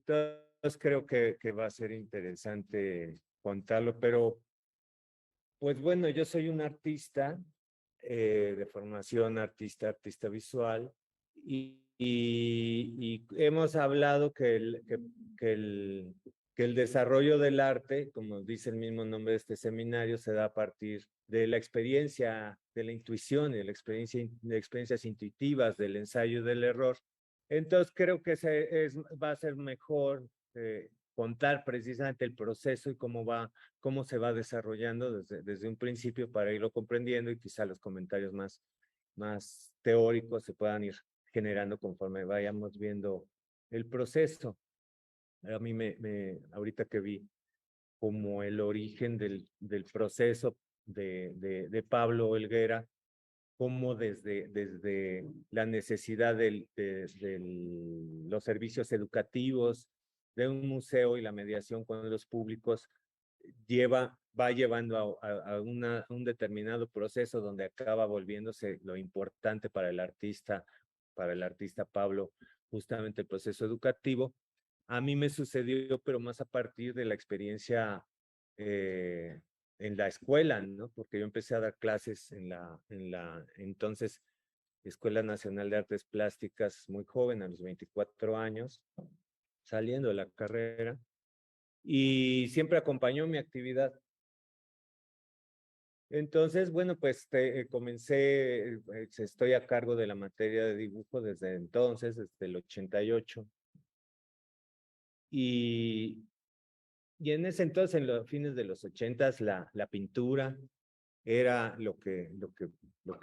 Entonces creo que va a ser interesante contarlo, pero pues bueno, yo soy un artista de formación, artista visual, y hemos hablado que el, que el desarrollo del arte, como dice el mismo nombre de este seminario, se da a partir de la experiencia, de la intuición, de la experiencia, de experiencias intuitivas, del ensayo y del error. Entonces creo que va a ser mejor contar precisamente el proceso y cómo se va desarrollando desde un principio para irlo comprendiendo, y quizá los comentarios más teóricos se puedan ir generando conforme vayamos viendo el proceso. A mí ahorita que vi como el origen del proceso de Pablo Helguera, como desde la necesidad los servicios educativos de un museo y la mediación con los públicos va llevando a un determinado proceso donde acaba volviéndose lo importante para el artista Pablo, justamente el proceso educativo. A mí me sucedió, pero más a partir de la experiencia eh, en la escuela, ¿no? Porque yo empecé a dar clases en la entonces Escuela Nacional de Artes Plásticas muy joven, a los 24 años, saliendo de la carrera, y siempre acompañó mi actividad. Entonces, bueno, pues estoy a cargo de la materia de dibujo desde entonces, desde el 88. Y, y en ese entonces, en los fines de los 80, la pintura era lo que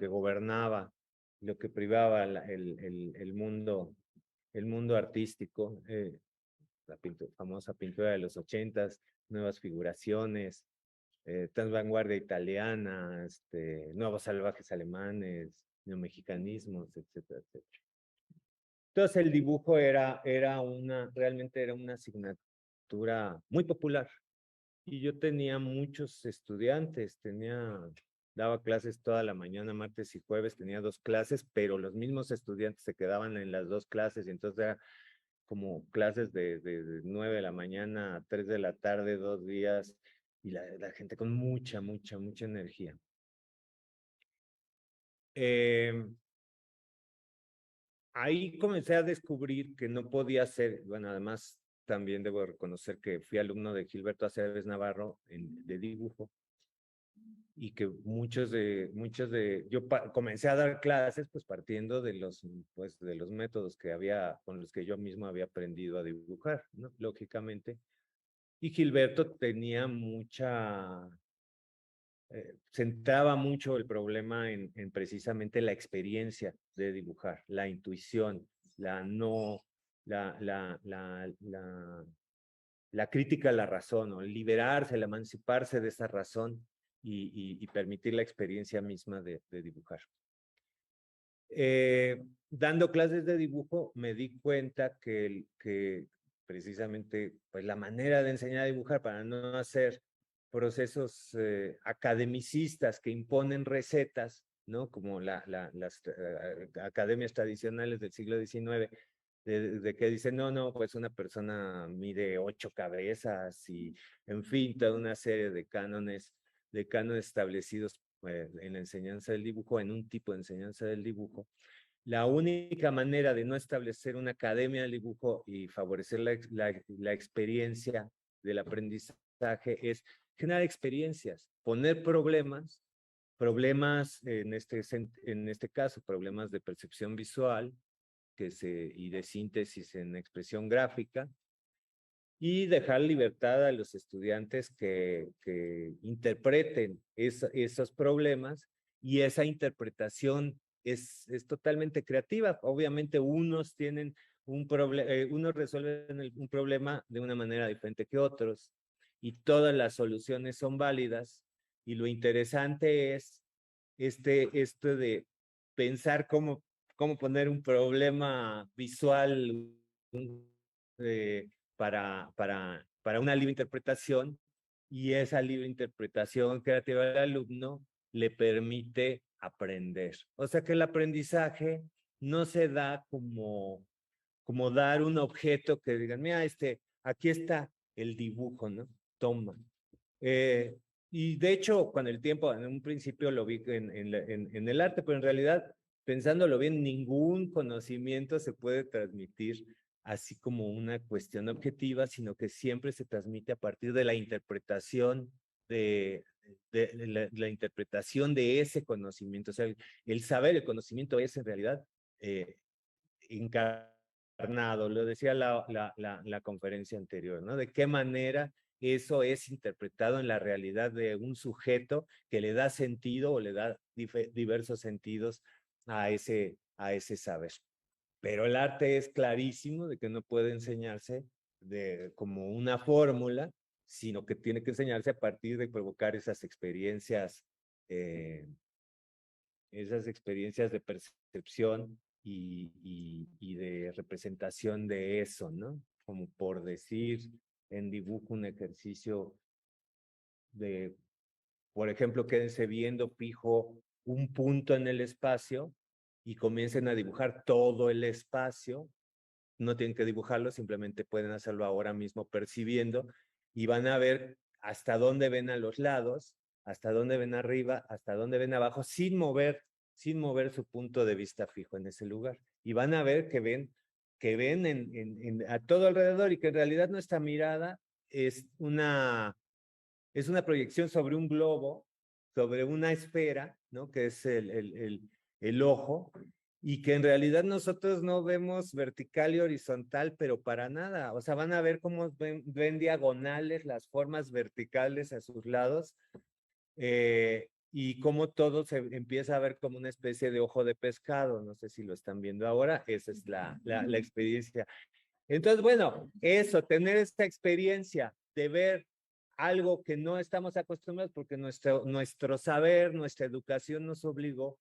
gobernaba, lo que privaba el mundo artístico, famosa pintura de los 80, nuevas figuraciones, tan vanguardia italiana, nuevos salvajes alemanes, neomexicanismos, etcétera, etcétera. Entonces el dibujo realmente era una asignatura muy popular. Y yo tenía muchos estudiantes, daba clases toda la mañana, martes y jueves, tenía 2 clases, pero los mismos estudiantes se quedaban en las 2 clases, y entonces era como clases de 9 de la mañana a 3 de la tarde, 2 días, y la gente con mucha energía. Ahí comencé a descubrir que no podía ser, bueno, además también debo reconocer que fui alumno de Gilberto Aceves Navarro de dibujo, y que yo comencé a dar clases pues partiendo de los métodos con los que yo mismo había aprendido a dibujar, ¿no? Lógicamente. Y Gilberto centraba mucho el problema en precisamente la experiencia de dibujar, la intuición, la no, la crítica a la razón, ¿no? El liberarse, el emanciparse de esa razón y permitir la experiencia misma de dibujar. Dando clases de dibujo, me di cuenta que precisamente pues, la manera de enseñar a dibujar para no hacer procesos academicistas que imponen recetas, ¿no? Como las academias tradicionales del siglo XIX, de que dicen, no, pues una persona mide 8 cabezas y, en fin, toda una serie de cánones establecidos en la enseñanza del dibujo, en un tipo de enseñanza del dibujo. La única manera de no establecer una academia del dibujo y favorecer la experiencia del aprendizaje es generar experiencias, poner problemas en este caso, problemas de percepción visual y de síntesis en expresión gráfica, y dejar libertad a los estudiantes que interpreten esos problemas, y esa interpretación es totalmente creativa. Obviamente unos tienen unos resuelven un problema de una manera diferente que otros, y todas las soluciones son válidas, y lo interesante es esto de pensar cómo poner un problema visual eh, para una libre interpretación, y esa libre interpretación creativa del alumno le permite aprender. O sea que el aprendizaje no se da como dar un objeto que digan, mira, aquí está el dibujo, ¿no? Toma. Y de hecho, con el tiempo, en un principio lo vi en el arte, pero en realidad, pensándolo bien, ningún conocimiento se puede transmitir así como una cuestión objetiva, sino que siempre se transmite a partir de la interpretación la interpretación de ese conocimiento. O sea, el saber, el conocimiento es en realidad encarnado, lo decía la conferencia anterior, ¿no? De qué manera eso es interpretado en la realidad de un sujeto que le da sentido o le da diversos sentidos a ese saber. Pero el arte es clarísimo de que no puede enseñarse como una fórmula, sino que tiene que enseñarse a partir de provocar esas experiencias de percepción y de representación de eso, ¿no? Como por decir en dibujo un ejercicio de, por ejemplo, quédense viendo fijo un punto en el espacio y comiencen a dibujar todo el espacio. No tienen que dibujarlo, simplemente pueden hacerlo ahora mismo percibiendo y van a ver hasta dónde ven a los lados, hasta dónde ven arriba, hasta dónde ven abajo, sin mover su punto de vista fijo en ese lugar. Y van a ver que ven a todo alrededor y que en realidad nuestra mirada es es una proyección sobre un globo, sobre una esfera, ¿no? Que es el ojo, y que en realidad nosotros no vemos vertical y horizontal, pero para nada. O sea, van a ver cómo ven diagonales las formas verticales a sus lados, y cómo todo se empieza a ver como una especie de ojo de pescado. No sé si lo están viendo ahora, esa es la experiencia. Entonces, bueno, eso, tener esta experiencia de ver algo que no estamos acostumbrados porque nuestro saber, nuestra educación nos obligó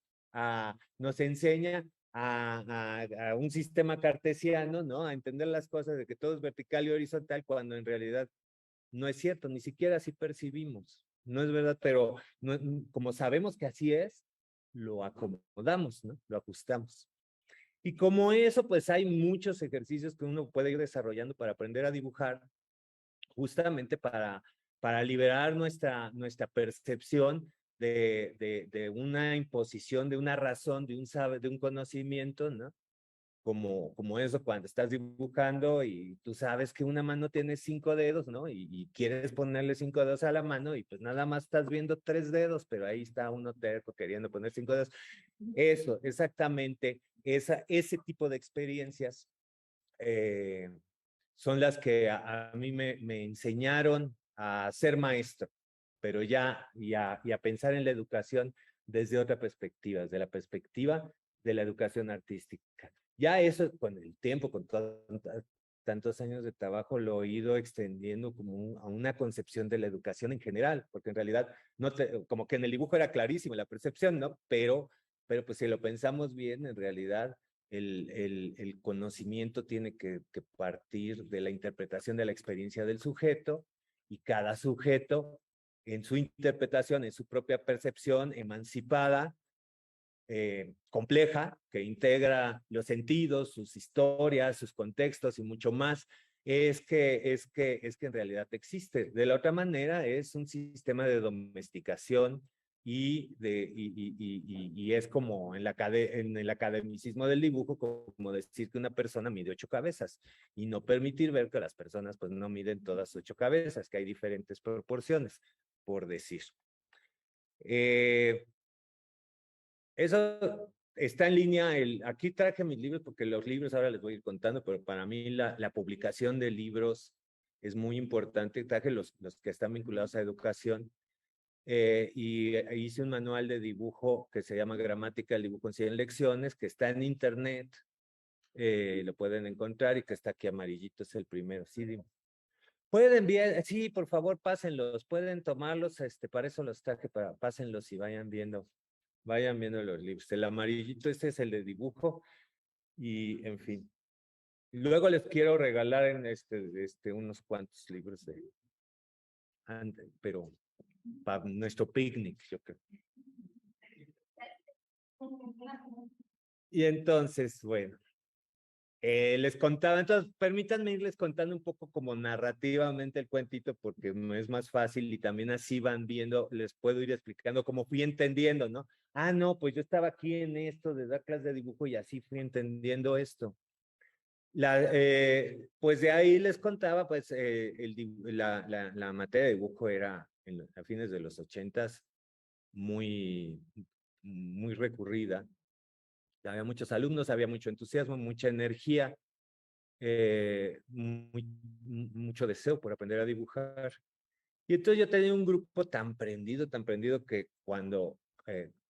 nos enseña a un sistema cartesiano, ¿no? A entender las cosas de que todo es vertical y horizontal cuando en realidad no es cierto, ni siquiera así percibimos. No es verdad, pero no, como sabemos que así es, lo acomodamos, ¿no? Lo ajustamos. Y como eso, pues hay muchos ejercicios que uno puede ir desarrollando para aprender a dibujar, justamente para liberar nuestra percepción de una imposición, de una razón, de un saber, de un conocimiento, ¿no? Como eso cuando estás dibujando y tú sabes que una mano tiene 5 dedos, ¿no? Y quieres ponerle 5 dedos a la mano y pues nada más estás viendo 3 dedos, pero ahí está uno terco queriendo poner 5 dedos. Eso, exactamente, ese tipo de experiencias son las que a mí me enseñaron a ser maestro, pero ya y a pensar en la educación desde otra perspectiva, desde la perspectiva de la educación artística. Ya eso con el tiempo, con tantos años de trabajo, lo he ido extendiendo como a una concepción de la educación en general, porque en realidad, como que en el dibujo era clarísimo la percepción, ¿no? Pero pues si lo pensamos bien, en realidad el conocimiento tiene que partir de la interpretación de la experiencia del sujeto y cada sujeto en su interpretación, en su propia percepción emancipada, compleja, que integra los sentidos, sus historias, sus contextos y mucho más, es que en realidad existe. De la otra manera, es un sistema de domesticación y es como en el academicismo del dibujo, como decir que una persona mide 8 cabezas y no permitir ver que las personas pues no miden todas 8 cabezas, que hay diferentes proporciones, por decir. Eso está en línea. Aquí traje mis libros porque los libros ahora les voy a ir contando, pero para mí la publicación de libros es muy importante. Traje los que están vinculados a educación y hice un manual de dibujo que se llama Gramática del Dibujo en 100 lecciones, que está en internet, lo pueden encontrar y que está aquí amarillito, es el primero. Sí, dime. Pueden enviar, sí, por favor, pásenlos, pueden tomarlos, para eso los traje, pásenlos y vayan viendo los libros. El amarillito, este es el de dibujo y, en fin. Luego les quiero regalar unos cuantos libros pero para nuestro picnic, yo creo. Y entonces, bueno, Les contaba, entonces permítanme irles contando un poco como narrativamente el cuentito porque me es más fácil y también así van viendo, les puedo ir explicando cómo fui entendiendo, ¿no? Ah, no, pues yo estaba aquí en esto de dar clases de dibujo y así fui entendiendo esto. Pues de ahí les contaba, pues la materia de dibujo era a fines de los 80s muy, muy recurrida. Había muchos alumnos, había mucho entusiasmo, mucha energía, mucho deseo por aprender a dibujar. Y entonces yo tenía un grupo tan prendido que cuando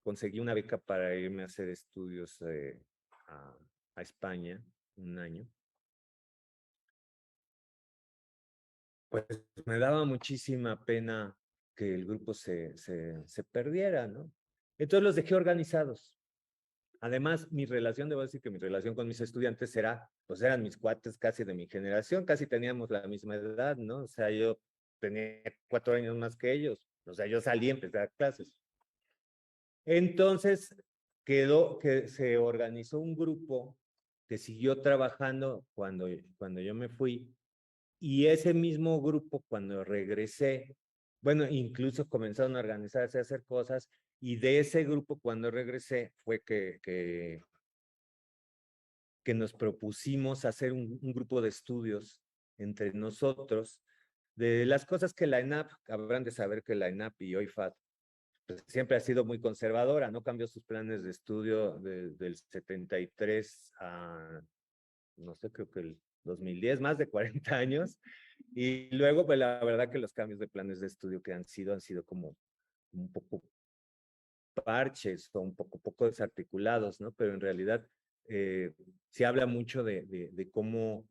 conseguí una beca para irme a hacer estudios a, a España, un año, pues me daba muchísima pena que el grupo se perdiera, ¿no? Entonces los dejé organizados. Además, mi relación, debo decir que mi relación con mis estudiantes era, pues eran mis cuates casi de mi generación, casi teníamos la misma edad, ¿no? O sea, yo tenía 4 años más que ellos, o sea, yo salí y empecé a dar clases. Entonces, quedó que se organizó un grupo que siguió trabajando cuando yo me fui, y ese mismo grupo, cuando regresé, bueno, incluso comenzaron a organizarse, a hacer cosas, y de ese grupo, cuando regresé, fue que nos propusimos hacer un grupo de estudios entre nosotros de las cosas que la ENAP, habrán de saber que la ENAP y OIFAD pues, siempre ha sido muy conservadora, no cambió sus planes de estudio del 73 a, no sé, creo que el 2010, más de 40 años, y luego, pues la verdad que los cambios de planes de estudio que han sido como un poco parches o un poco desarticulados, ¿no? Pero en realidad se habla mucho de cómo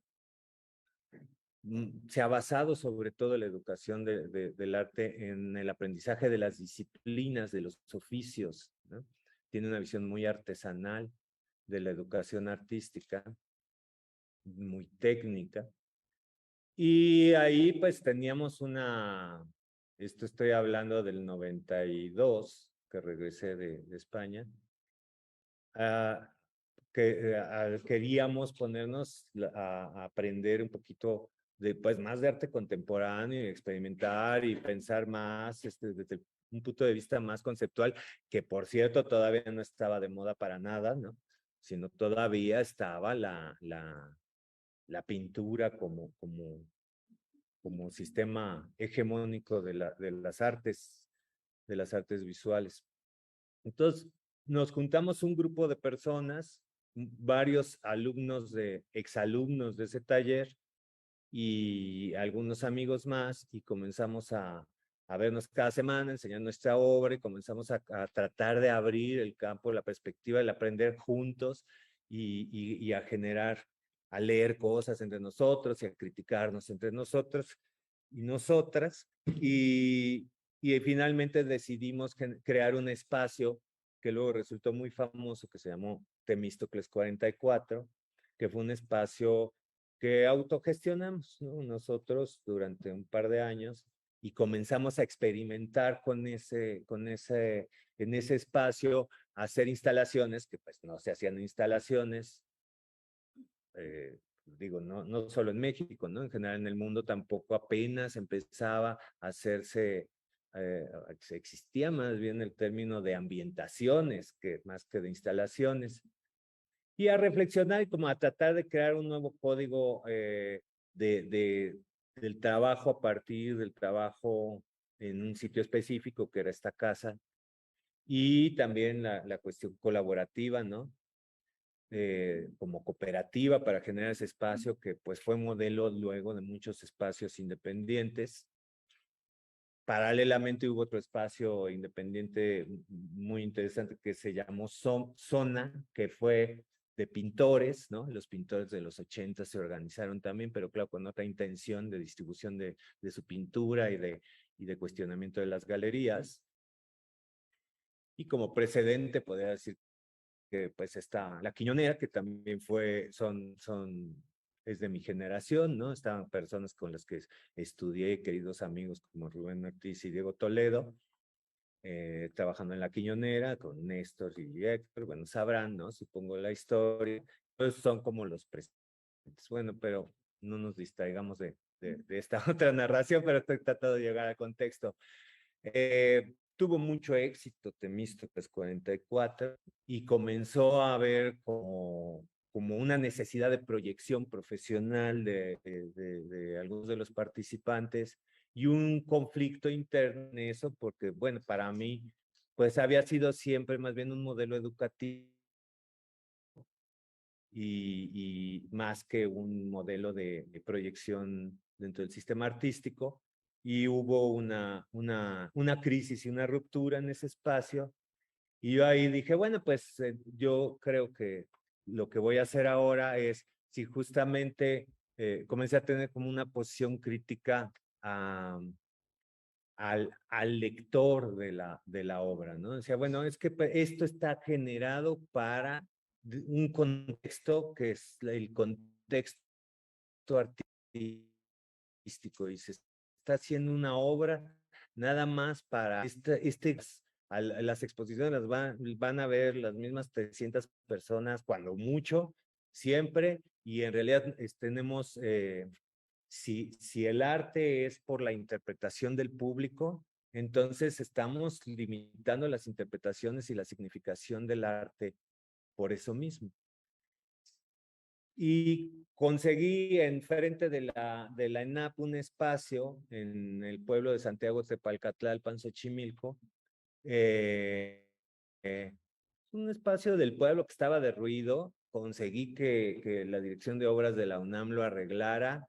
se ha basado sobre todo la educación del arte en el aprendizaje de las disciplinas, de los oficios, ¿no? Tiene una visión muy artesanal de la educación artística, muy técnica. Y ahí pues teníamos esto estoy hablando del 92, que regresé de España, uh, queríamos ponernos a aprender un poquito de, pues, más de arte contemporáneo y experimentar y pensar más desde un punto de vista más conceptual, que por cierto todavía no estaba de moda para nada, ¿no? Sino todavía estaba la pintura como sistema hegemónico de las artes visuales. Entonces, nos juntamos un grupo de personas, varios alumnos exalumnos de ese taller y algunos amigos más, y comenzamos a vernos cada semana, enseñar nuestra obra, y comenzamos a tratar de abrir el campo, la perspectiva, el aprender juntos y a generar, a leer cosas entre nosotros y a criticarnos entre nosotros y nosotras. Y finalmente decidimos crear un espacio que luego resultó muy famoso, que se llamó Temístocles 44, que fue un espacio que autogestionamos, ¿no? Nosotros durante un par de años y comenzamos a experimentar en ese espacio, a hacer instalaciones que pues no se hacían instalaciones, digo, no solo en México, ¿no? En general en el mundo tampoco apenas empezaba a hacerse, existía más bien el término de ambientaciones, que más que de instalaciones, y a reflexionar y como a tratar de crear un nuevo código de, de, del trabajo a partir del trabajo en un sitio específico que era esta casa, y también la cuestión colaborativa, ¿no? Como cooperativa para generar ese espacio que pues fue modelo luego de muchos espacios independientes. Paralelamente hubo otro espacio independiente muy interesante que se llamó Zona, que fue de pintores, ¿no? Los pintores de los 80 se organizaron también, pero claro, con otra intención de distribución de su pintura y de cuestionamiento de las galerías. Y como precedente, podría decir que pues está La Quiñonera, que también es de mi generación, ¿no? Estaban personas con las que estudié, queridos amigos como Rubén Ortiz y Diego Toledo, trabajando en La Quiñonera con Néstor y Héctor, bueno, sabrán, ¿no? Supongo la historia. Pues son como los Bueno, pero no nos distraigamos de esta otra narración, pero estoy tratando de llegar al contexto. Tuvo mucho éxito Temístocles 44 y comenzó a haber como una necesidad de proyección profesional de algunos de los participantes y un conflicto interno en eso, porque, bueno, para mí, pues había sido siempre más bien un modelo educativo y más que un modelo de proyección dentro del sistema artístico. Y hubo una crisis y una ruptura en ese espacio. Y yo ahí dije, bueno, pues yo creo que lo que voy a hacer ahora es, si justamente comencé a tener como una posición crítica a, al lector de la obra, ¿no? Decía, bueno, es que esto está generado para un contexto que es el contexto artístico y se está haciendo una obra nada más para las exposiciones las van a ver las mismas 300 personas, cuando mucho, siempre, y en realidad tenemos si el arte es por la interpretación del público, entonces estamos limitando las interpretaciones y la significación del arte por eso mismo. Y conseguí enfrente de la ENAP un espacio en el pueblo de Santiago Tepalcatlalpan, Xochimilco, un espacio del pueblo que estaba derruido. Conseguí que la Dirección de Obras de la UNAM lo arreglara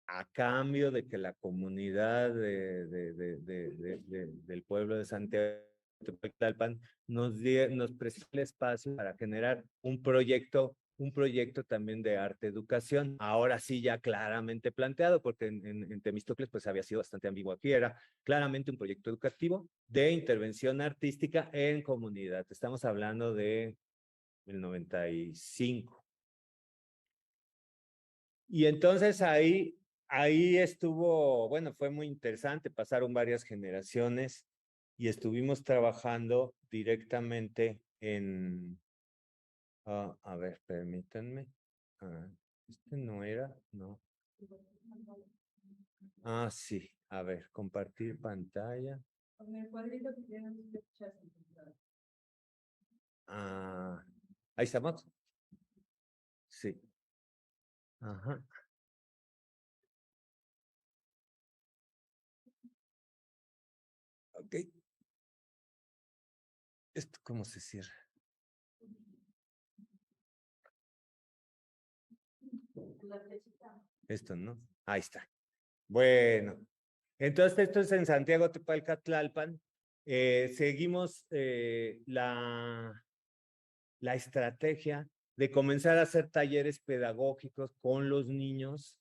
a cambio de que la comunidad del pueblo de Santiago Tepalcatlalpan nos prestó el espacio para generar un proyecto también de arte educación, ahora sí ya claramente planteado, porque en Temístocles pues había sido bastante ambiguo. Aquí era claramente un proyecto educativo de intervención artística en comunidad. Estamos hablando de el 95. Y entonces ahí estuvo, bueno, fue muy interesante, pasaron varias generaciones y estuvimos trabajando directamente en, a ver, permítanme, este no era, no. Sí, a ver, compartir pantalla. Con el cuadrito que tienen fechas. Ahí estamos. Sí. Ajá. Ok. ¿Esto cómo se cierra? Esto, ¿no? Ahí está. Bueno, entonces esto es en Santiago Tepalcatlalpan. Seguimos la estrategia de comenzar a hacer talleres pedagógicos con los niños,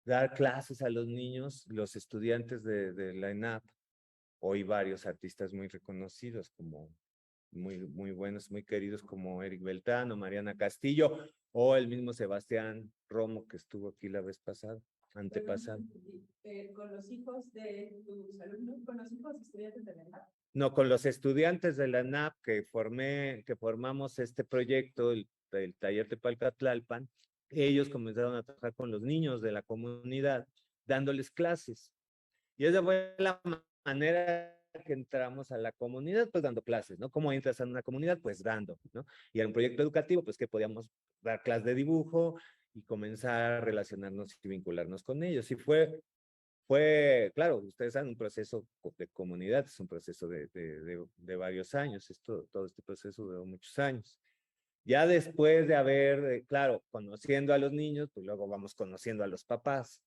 dar clases a los niños, los estudiantes de la ENAP. Hoy varios artistas muy reconocidos, como muy buenos, muy queridos, como Eric Beltrán o Mariana Castillo, o el mismo Sebastián Romo, que estuvo aquí la vez pasada, antepasada. ¿Con los hijos de tus alumnos, con los hijos estudiantes de la ENAP? No, con los estudiantes de la ENAP que formamos este proyecto, el taller de Palcatlalpan, ellos comenzaron a trabajar con los niños de la comunidad, dándoles clases. Y esa fue la manera que entramos a la comunidad, pues dando clases, ¿no? ¿Cómo entras a una comunidad? Pues dando, ¿no? Y era un proyecto educativo, pues que podíamos dar clases de dibujo y comenzar a relacionarnos y vincularnos con ellos. Y claro, ustedes saben, un proceso de comunidad, es un proceso de varios años, todo este proceso duró muchos años. Ya después de haber, claro, conociendo a los niños, pues luego vamos conociendo a los papás,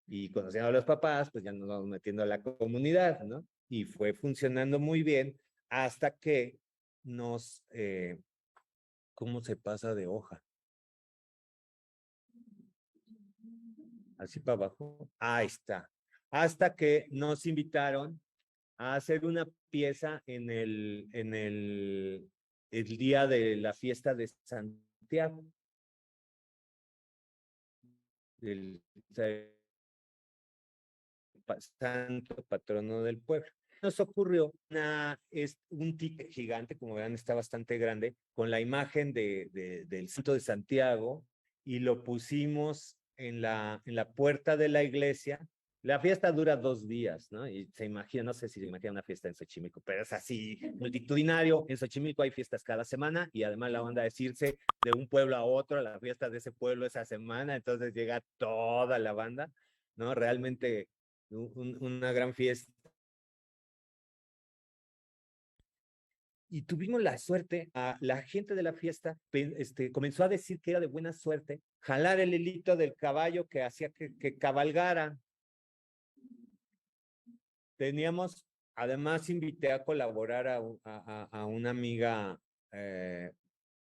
y conociendo a los papás, pues ya nos vamos metiendo a la comunidad, ¿no? Y fue funcionando muy bien hasta que ¿cómo se pasa de hoja? Así para abajo. Ahí está. Hasta que nos invitaron a hacer una pieza el día de la fiesta de Santiago, el santo patrono del pueblo. Nos ocurrió un ticket gigante, como verán, está bastante grande, con la imagen del santo de Santiago, y lo pusimos en la puerta de la iglesia. La fiesta dura 2 días, ¿no? Y se imagina, no sé si se imagina una fiesta en Xochimilco, pero es así, multitudinario. En Xochimilco hay fiestas cada semana y además la onda es irse de un pueblo a otro, a la fiesta de ese pueblo esa semana, entonces llega toda la banda, ¿no? Realmente una gran fiesta. Y tuvimos la suerte, la gente de la fiesta comenzó a decir que era de buena suerte jalar el hilito del caballo que hacía que cabalgara. Teníamos, además invité a colaborar a una amiga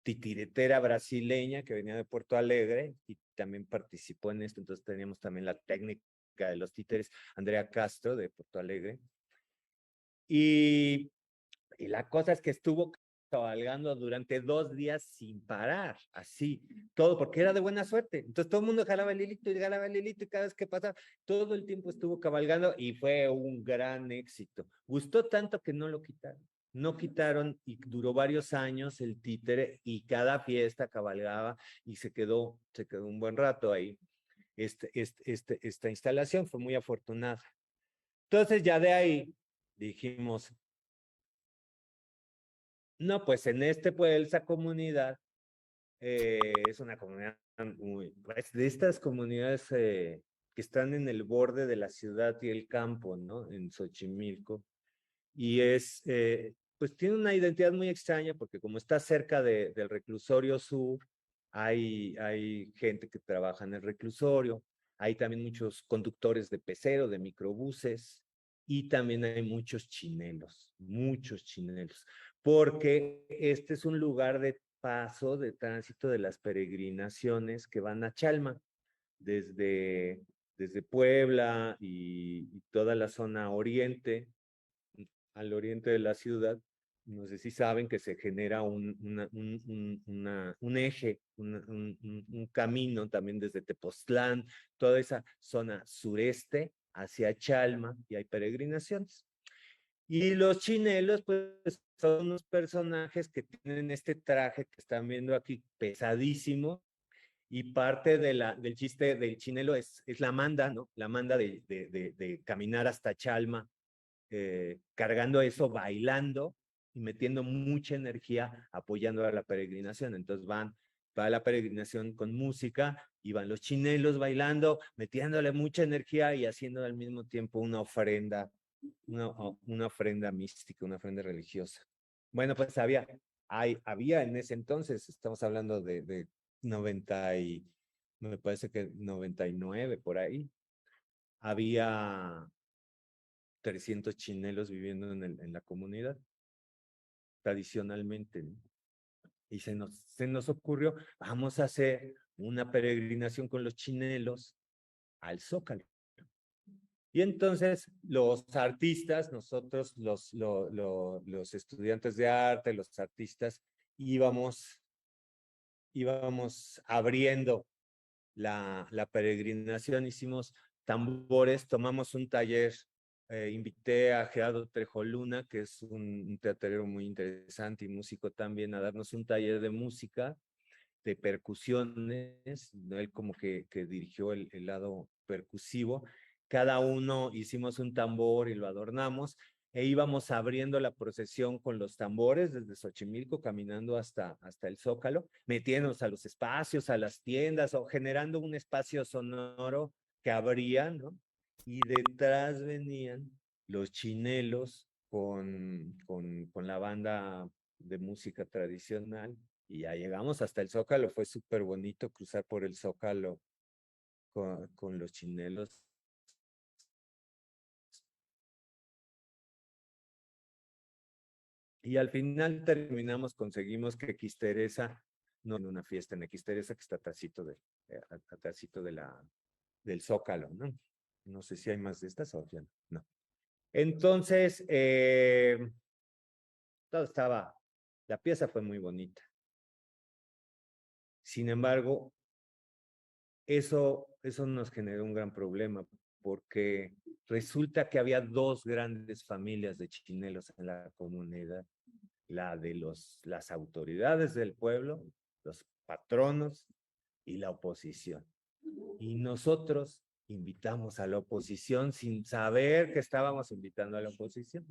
titiretera brasileña que venía de Puerto Alegre y también participó en esto, entonces teníamos también la técnica de los títeres, Andrea Castro de Puerto Alegre. Y la cosa es que estuvo cabalgando durante 2 días sin parar, así, todo, porque era de buena suerte. Entonces todo el mundo jalaba el hilito y jalaba el hilito y cada vez que pasaba, todo el tiempo estuvo cabalgando y fue un gran éxito. Gustó tanto que no lo quitaron. No quitaron y duró varios años el títere y cada fiesta cabalgaba y se quedó un buen rato ahí. Esta instalación fue muy afortunada. Entonces ya de ahí dijimos, no, pues en pues, esa comunidad es una comunidad muy, pues, de estas comunidades que están en el borde de la ciudad y el campo, ¿no? En Xochimilco. Y pues tiene una identidad muy extraña porque como está cerca del reclusorio sur, hay gente que trabaja en el reclusorio, hay también muchos conductores de pecero, de microbuses, y también hay muchos chinelos, porque este es un lugar de paso, de tránsito de las peregrinaciones que van a Chalma, desde, desde Puebla y toda la zona oriente, al oriente de la ciudad. No sé si saben que se genera un eje, un camino también desde Tepoztlán, toda esa zona sureste hacia Chalma, y hay peregrinaciones. Y los chinelos, pues, son unos personajes que tienen este traje que están viendo aquí, pesadísimo, y parte del chiste del chinelo es la manda, ¿no? La manda de caminar hasta Chalma, cargando eso, bailando y metiendo mucha energía, apoyando a la peregrinación. Entonces va la peregrinación con música y van los chinelos bailando, metiéndole mucha energía y haciendo al mismo tiempo una ofrenda, una ofrenda mística, una ofrenda religiosa. Bueno, pues había en ese entonces, estamos hablando de 90 me parece que 99 por ahí, había 300 chinelos viviendo en la comunidad, tradicionalmente, ¿no? Y se nos ocurrió, vamos a hacer una peregrinación con los chinelos al Zócalo. Y entonces los artistas, nosotros los estudiantes de arte, los artistas, íbamos abriendo la peregrinación, hicimos tambores, tomamos un taller, invité a Gerardo Trejo Luna, que es un teatrero muy interesante y músico también, a darnos un taller de música, de percusiones, ¿no? Él como que dirigió el lado percusivo. Cada uno hicimos un tambor y lo adornamos, e íbamos abriendo la procesión con los tambores desde Xochimilco, caminando hasta el Zócalo, metiéndonos a los espacios, a las tiendas, o generando un espacio sonoro que abría, ¿no? Y detrás venían los chinelos con la banda de música tradicional, y ya llegamos hasta el Zócalo. Fue súper bonito cruzar por el Zócalo con los chinelos. Y al final conseguimos que Xteresa, no en una fiesta en Xteresa, que está atrásito del Zócalo, ¿no? No sé si hay más de estas o ya no. Entonces, la pieza fue muy bonita. Sin embargo, eso nos generó un gran problema, porque resulta que había dos grandes familias de chinelos en la comunidad: la de las autoridades del pueblo, los patronos, y la oposición. Y nosotros invitamos a la oposición sin saber que estábamos invitando a la oposición.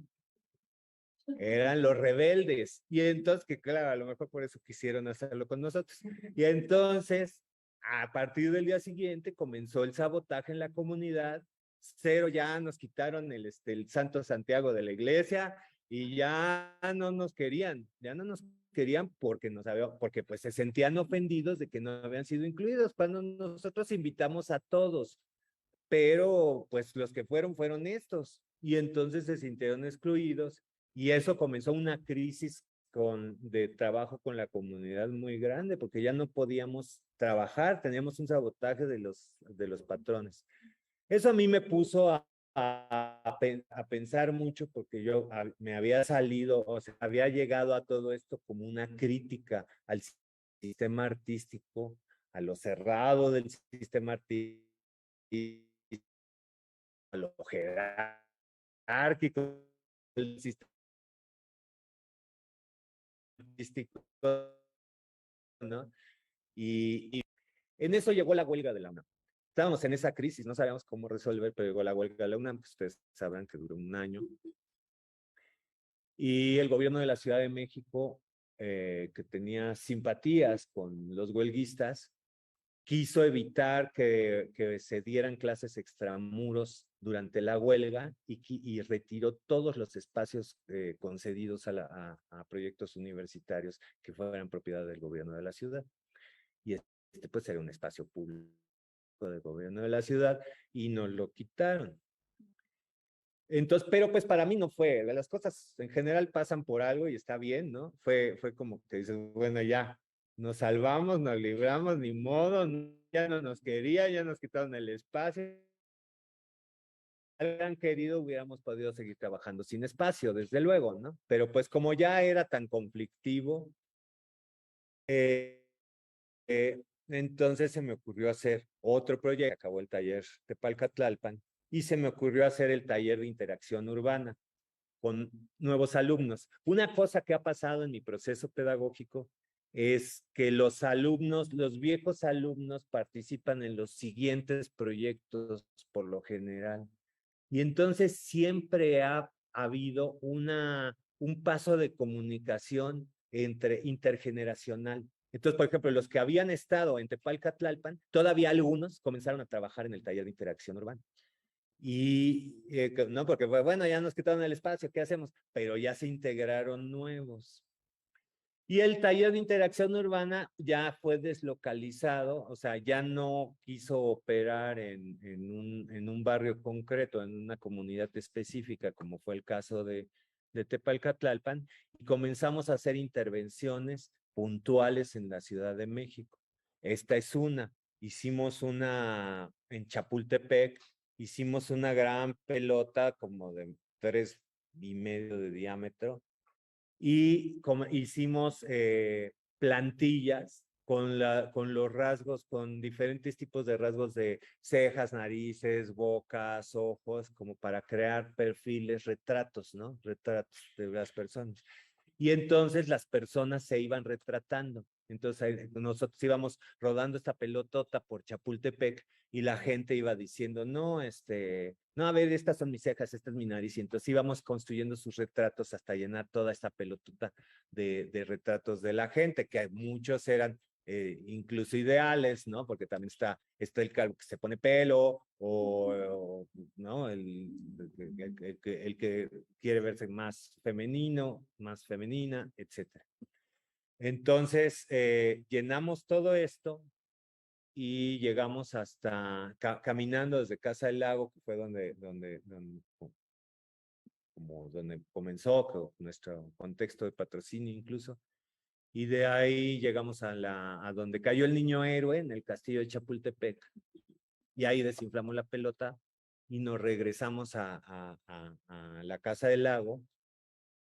Eran los rebeldes. Y entonces, que claro, a lo mejor por eso quisieron hacerlo con nosotros. Y entonces, a partir del día siguiente, comenzó el sabotaje en la comunidad. Cero, ya nos quitaron el Santo Santiago de la iglesia y ya no nos querían, porque pues se sentían ofendidos de que no habían sido incluidos cuando nosotros invitamos a todos, pero pues los que fueron estos y entonces se sintieron excluidos y eso comenzó una crisis de trabajo con la comunidad muy grande porque ya no podíamos trabajar, teníamos un sabotaje de los patrones. Eso a mí me puso a pensar mucho porque yo me había salido, o sea, había llegado a todo esto como una crítica al sistema artístico, a lo cerrado del sistema artístico, a lo jerárquico del sistema artístico, ¿no? Y en eso llegó la huelga de la UNAM. Estábamos en esa crisis, no sabíamos cómo resolver, pero llegó la huelga de la UNAM, que ustedes sabrán que duró un año. Y el gobierno de la Ciudad de México, que tenía simpatías con los huelguistas, quiso evitar que se dieran clases extramuros durante la huelga y retiró todos los espacios concedidos a proyectos universitarios que fueran propiedad del gobierno de la ciudad. Y pues era un espacio público del gobierno de la ciudad y nos lo quitaron. Entonces, pero pues para mí no fue, las cosas en general pasan por algo y está bien, ¿no? Fue como que dices, bueno, ya, nos salvamos, nos libramos, ni modo, ya no nos quería, ya nos quitaron el espacio. Han querido, hubiéramos podido seguir trabajando sin espacio, desde luego, ¿no? Pero pues como ya era tan conflictivo, entonces se me ocurrió hacer otro proyecto, acabó el taller de Palcatlalpan, y se me ocurrió hacer el taller de interacción urbana con nuevos alumnos. Una cosa que ha pasado en mi proceso pedagógico es que los alumnos, los viejos alumnos participan en los siguientes proyectos por lo general. Y entonces siempre ha habido un paso de comunicación intergeneracional. Entonces, por ejemplo, los que habían estado en Tepalcatlalpan, todavía algunos comenzaron a trabajar en el taller de interacción urbana. Y no, porque bueno, ya nos quitaron el espacio, ¿qué hacemos? Pero ya se integraron nuevos. Y el taller de interacción urbana ya fue deslocalizado, o sea, ya no quiso operar en un barrio concreto, en una comunidad específica, como fue el caso de Tepalcatlalpan, y comenzamos a hacer intervenciones puntuales en la Ciudad de México. Esta es una. Hicimos una en Chapultepec, hicimos una gran pelota como de 3,5 de diámetro y hicimos plantillas con los rasgos, con diferentes tipos de rasgos de cejas, narices, bocas, ojos, como para crear perfiles, retratos, ¿no? Retratos de las personas. Y entonces las personas se iban retratando. Entonces nosotros íbamos rodando esta pelotota por Chapultepec y la gente iba diciendo, no, no, a ver, estas son mis cejas, esta es mi nariz. Y entonces íbamos construyendo sus retratos hasta llenar toda esta pelotota de retratos de la gente, que muchos eran incluso ideales, ¿no? Porque también está el que se pone pelo ¿no? El que quiere verse más femenino, más femenina, etcétera. Entonces, llenamos todo esto y llegamos hasta caminando desde Casa del Lago, que fue donde comenzó nuestro contexto de patrocinio incluso. Y de ahí llegamos a donde cayó el niño héroe en el castillo de Chapultepec. Y ahí desinflamos la pelota y nos regresamos a la Casa del Lago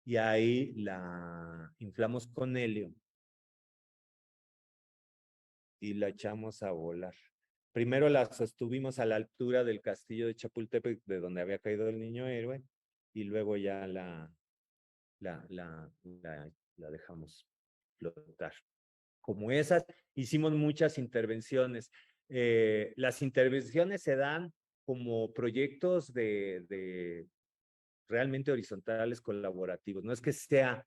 y ahí la inflamos con helio y la echamos a volar. Primero la sostuvimos a la altura del castillo de Chapultepec, de donde había caído el niño héroe, y luego ya la dejamos flotar. Como esas, hicimos muchas intervenciones. las intervenciones se dan como proyectos de realmente horizontales colaborativos. No es que sea,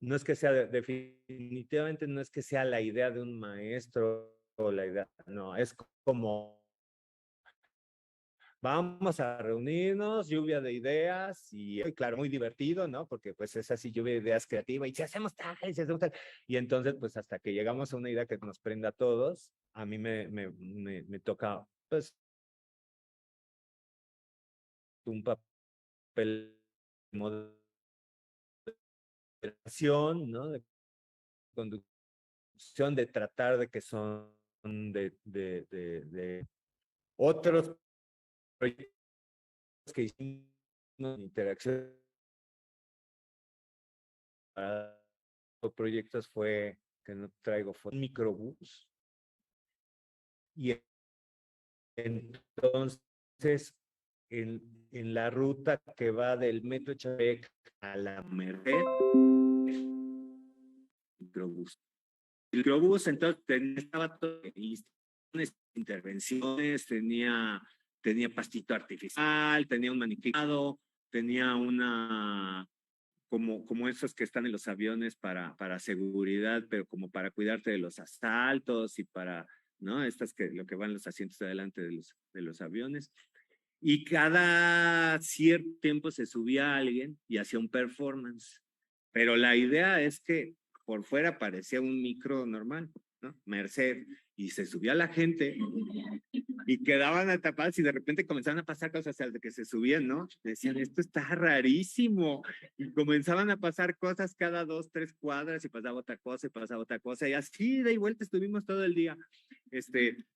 definitivamente no es que sea la idea de un maestro o la idea, no, es como vamos a reunirnos, lluvia de ideas y claro, muy divertido, ¿no? Porque pues es así, lluvia de ideas creativa y si hacemos tal, si hacemos tal. Y entonces pues hasta que llegamos a una idea que nos prenda a todos, a mí me toca pues un papel de moderación, ¿no? De conducción, de tratar de que son de otros proyectos que hicimos en interacción para proyectos fue, que no traigo, fue un microbús. Y entonces, en la ruta que va del Metro Chapec a la Merced, microbús. El microbús, entonces, estaba todo, intervenciones, tenía pastito artificial, tenía un maniquíado, tenía una como esos que están en los aviones para seguridad, pero como para cuidarte de los asaltos y para, ¿no? Estas que lo que van los asientos de adelante de los aviones. Y cada cierto tiempo se subía alguien y hacía un performance. Pero la idea es que por fuera parecía un micro normal, ¿no? Merced. Y se subía la gente y quedaban atrapados y de repente comenzaban a pasar cosas al de que se subían, ¿no? Decían, esto está rarísimo. Y comenzaban a pasar cosas cada 2, 3 cuadras y pasaba otra cosa y pasaba otra cosa. Y así de vuelta estuvimos todo el día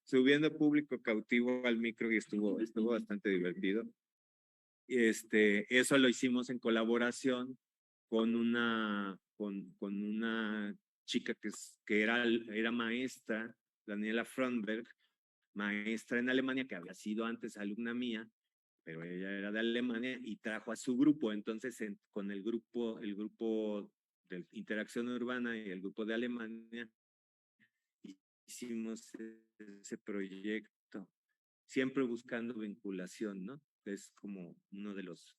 subiendo público cautivo al micro y estuvo bastante divertido. Eso lo hicimos en colaboración con una chica que era maestra, Daniela Frontberg, maestra en Alemania, que había sido antes alumna mía, pero ella era de Alemania y trajo a su grupo. Entonces, con el grupo de interacción urbana y el grupo de Alemania, hicimos ese proyecto, siempre buscando vinculación, ¿no? Es como uno de los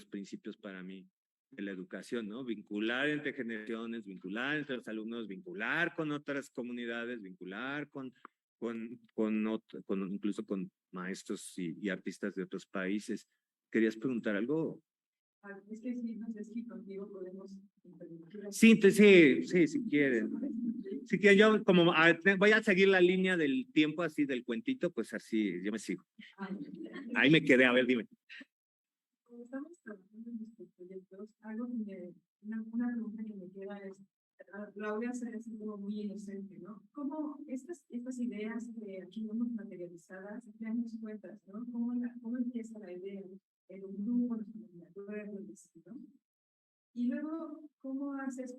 principios para mí de la educación, ¿no? Vincular entre generaciones, vincular entre los alumnos, vincular con otras comunidades, vincular incluso con maestros y artistas de otros países. ¿Querías preguntar algo? Es que sí, no sé si contigo podemos Sí, si quieren. Si quieren, yo como voy a seguir la línea del tiempo así del cuentito, pues así yo me sigo. Ahí me quedé, a ver, dime. Como estamos trabajando en nuestros proyectos, algo que una pregunta que me queda es, la voy a hacer así como muy inocente, ¿no? ¿Cómo estas ideas que aquí vemos materializadas, damos cuentas, ¿no? ¿Cómo empieza la idea? En un grupo, en la ¿no? Y luego, ¿cómo haces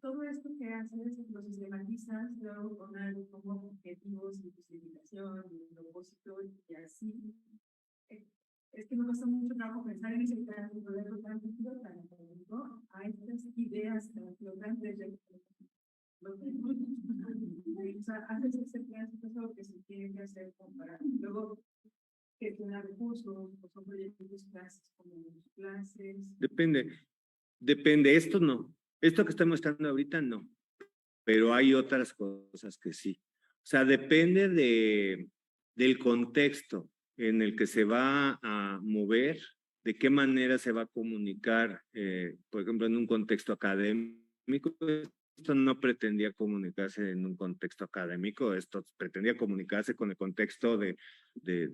todo esto que haces, lo sistematizas, luego con algo como objetivos y justificación y propósito y así? Es que me cuesta mucho trabajo pensar en ese plan de poderlo tan ¿no? A estas ideas tan flotantes de o sea, haces ese plan, es algo que se tiene que hacer para luego gestionar recursos, o son proyectos clases como clases. Depende, esto no. Esto que estoy mostrando ahorita no, pero hay otras cosas que sí. O sea, depende del contexto en el que se va a mover, de qué manera se va a comunicar, por ejemplo, en un contexto académico. Esto no pretendía comunicarse en un contexto académico, esto pretendía comunicarse con el contexto de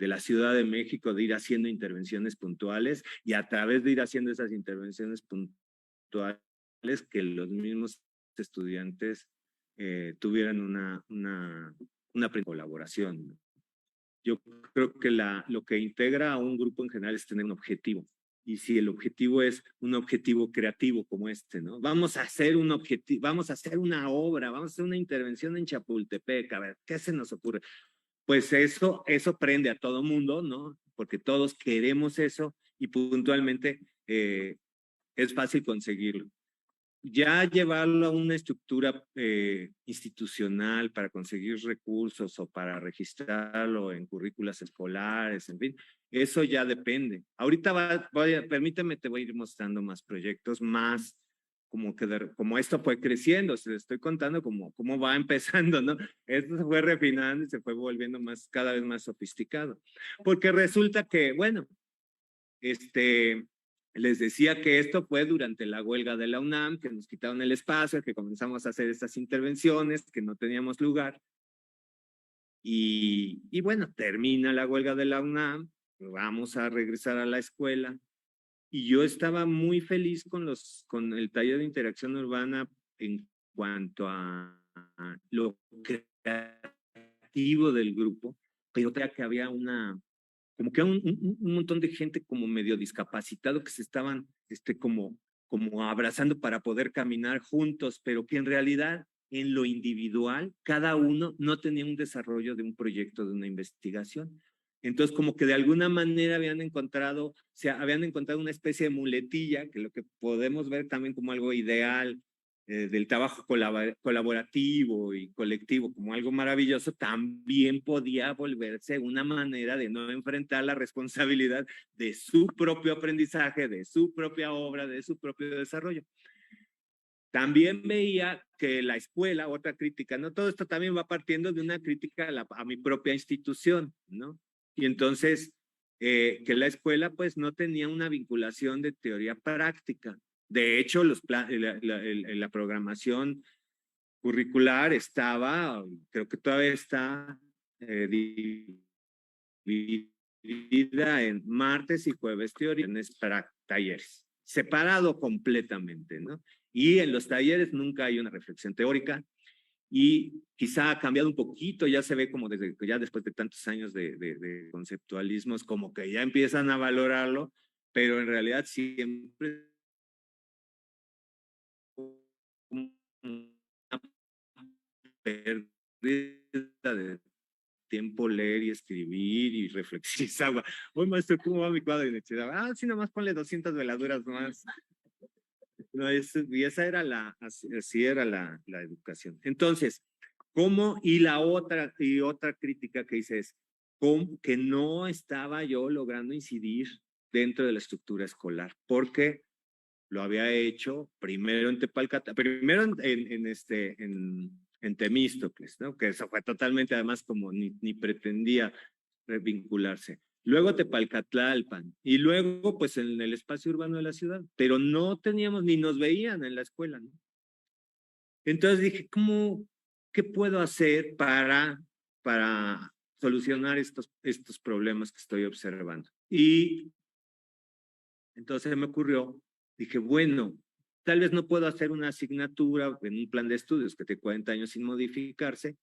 la Ciudad de México, de ir haciendo intervenciones puntuales y a través de ir haciendo esas intervenciones puntuales que los mismos estudiantes tuvieran una colaboración. Yo creo que lo que integra a un grupo en general es tener un objetivo. Y si el objetivo es un objetivo creativo como ¿no? Vamos a hacer un objetivo, vamos a hacer una obra, vamos a hacer una intervención en Chapultepec, a ver, ¿qué se nos ocurre? Pues eso prende a todo mundo, ¿no? Porque todos queremos eso y puntualmente es fácil conseguirlo. ya llevarlo a una estructura institucional para conseguir recursos o para registrarlo en currículas escolares, en fin, eso ya depende. Ahorita permíteme, te voy a ir mostrando más proyectos, más como que como esto fue creciendo, se estoy contando cómo va empezando, ¿no? Esto se fue refinando y se fue volviendo cada vez más sofisticado. Porque resulta que, bueno, les decía que esto fue durante la huelga de la UNAM, que nos quitaron el espacio, que comenzamos a hacer estas intervenciones, que no teníamos lugar. Y bueno, termina la huelga de la UNAM, vamos a regresar a la escuela. Y yo estaba muy feliz con el taller de interacción urbana en cuanto a lo creativo del grupo, pero creo que había como que un montón de gente como medio discapacitado que se estaban como abrazando para poder caminar juntos, pero que en realidad en lo individual cada uno no tenía un desarrollo de un proyecto, de una investigación. Entonces como que de alguna manera habían encontrado una especie de muletilla, que lo que podemos ver también como algo ideal, del trabajo colaborativo y colectivo como algo maravilloso, también podía volverse una manera de no enfrentar la responsabilidad de su propio aprendizaje, de su propia obra, de su propio desarrollo. También veía que la escuela, otra crítica, ¿no? Todo esto también va partiendo de una crítica a mi propia institución, ¿no? Y entonces, que la escuela pues no tenía una vinculación de teoría práctica. De hecho, la programación curricular estaba, creo que todavía está dividida en martes y jueves teoría, para talleres, separado completamente, ¿no? Y en los talleres nunca hay una reflexión teórica y quizá ha cambiado un poquito, ya se ve como ya después de tantos años de conceptualismos, como que ya empiezan a valorarlo, pero en realidad siempre una pérdida de tiempo leer y escribir y reflexionar. Oye, maestro, ¿cómo va mi cuadro? Y sí, nomás ponle 200 veladuras más. No, y esa era así era la educación. Entonces, ¿cómo? Y otra crítica que hice es, ¿cómo? Que no estaba yo logrando incidir dentro de la estructura escolar, porque lo había hecho primero en Tepalcatá, primero en Temístocles, ¿no? Que eso fue totalmente, además, como ni pretendía vincularse. Luego Tepalcatlalpan y luego pues en el espacio urbano de la ciudad, pero no teníamos ni nos veían en la escuela, ¿no? Entonces dije, ¿qué puedo hacer para solucionar estos problemas que estoy observando? Y entonces me ocurrió, dije, bueno, tal vez no puedo hacer una asignatura en un plan de estudios que tiene 40 años sin modificarse,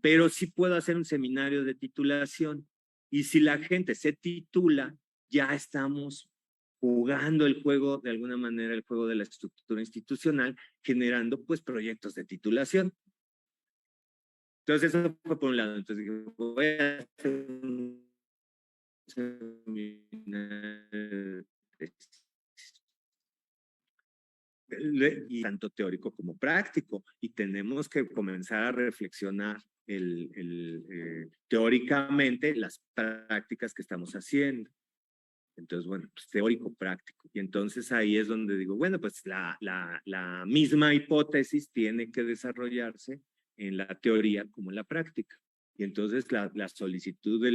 pero sí puedo hacer un seminario de titulación. Y si la gente se titula, ya estamos jugando el juego, de alguna manera, el juego de la estructura institucional, generando pues proyectos de titulación. Entonces eso fue por un lado. Entonces dije, voy a hacer un seminario y tanto teórico como práctico, y tenemos que comenzar a reflexionar teóricamente las prácticas que estamos haciendo. Entonces, bueno, pues teórico práctico. Y entonces ahí es donde digo, bueno, pues la misma hipótesis tiene que desarrollarse en la teoría como en la práctica. Y entonces la solicitud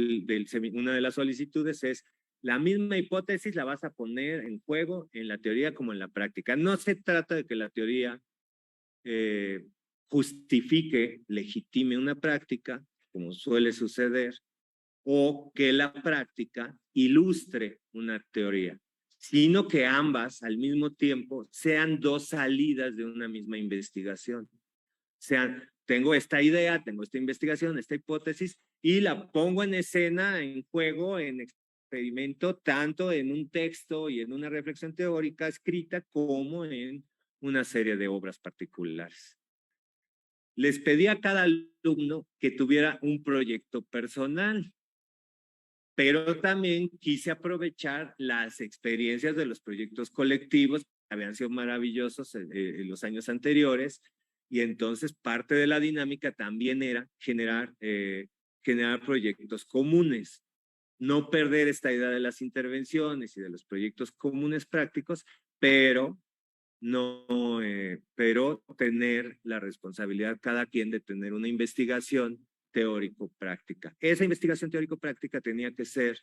una de las solicitudes es la misma hipótesis la vas a poner en juego en la teoría como en la práctica. No se trata de que la teoría justifique, legitime una práctica, como suele suceder, o que la práctica ilustre una teoría, sino que ambas al mismo tiempo sean dos salidas de una misma investigación. Tengo esta idea, tengo esta investigación, esta hipótesis, y la pongo en escena, en juego, en experimento, tanto en un texto y en una reflexión teórica escrita como en una serie de obras particulares. Les pedí a cada alumno que tuviera un proyecto personal, pero también quise aprovechar las experiencias de los proyectos colectivos habían sido maravillosos en los años anteriores, y entonces parte de la dinámica también era generar proyectos comunes, no perder esta idea de las intervenciones y de los proyectos comunes prácticos, pero pero tener la responsabilidad cada quien de tener una investigación teórico-práctica. Esa investigación teórico-práctica tenía que ser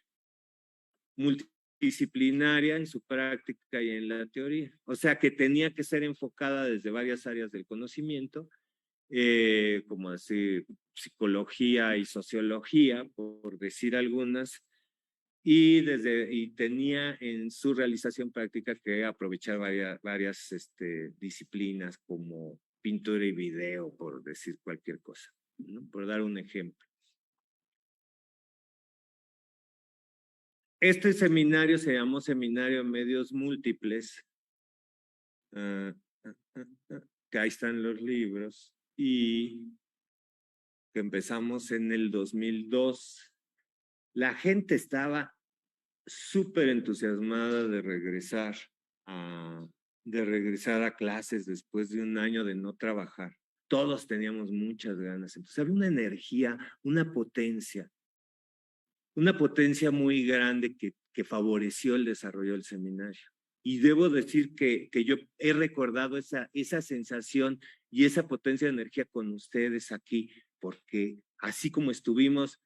multidisciplinaria en su práctica y en la teoría. O sea, que tenía que ser enfocada desde varias áreas del conocimiento, como decir, psicología y sociología, por decir algunas, y tenía en su realización práctica que aprovechar varias disciplinas como pintura y video, por decir cualquier cosa, ¿no? Por dar un ejemplo. Este seminario se llamó Seminario de Medios Múltiples, que ahí están los libros, y que empezamos en el 2002. La gente estaba súper entusiasmada de regresar a clases después de un año de no trabajar. Todos teníamos muchas ganas. Entonces había una energía, una potencia muy grande que favoreció el desarrollo del seminario. Y debo decir que yo he recordado esa sensación y esa potencia de energía con ustedes aquí, porque así como estuvimos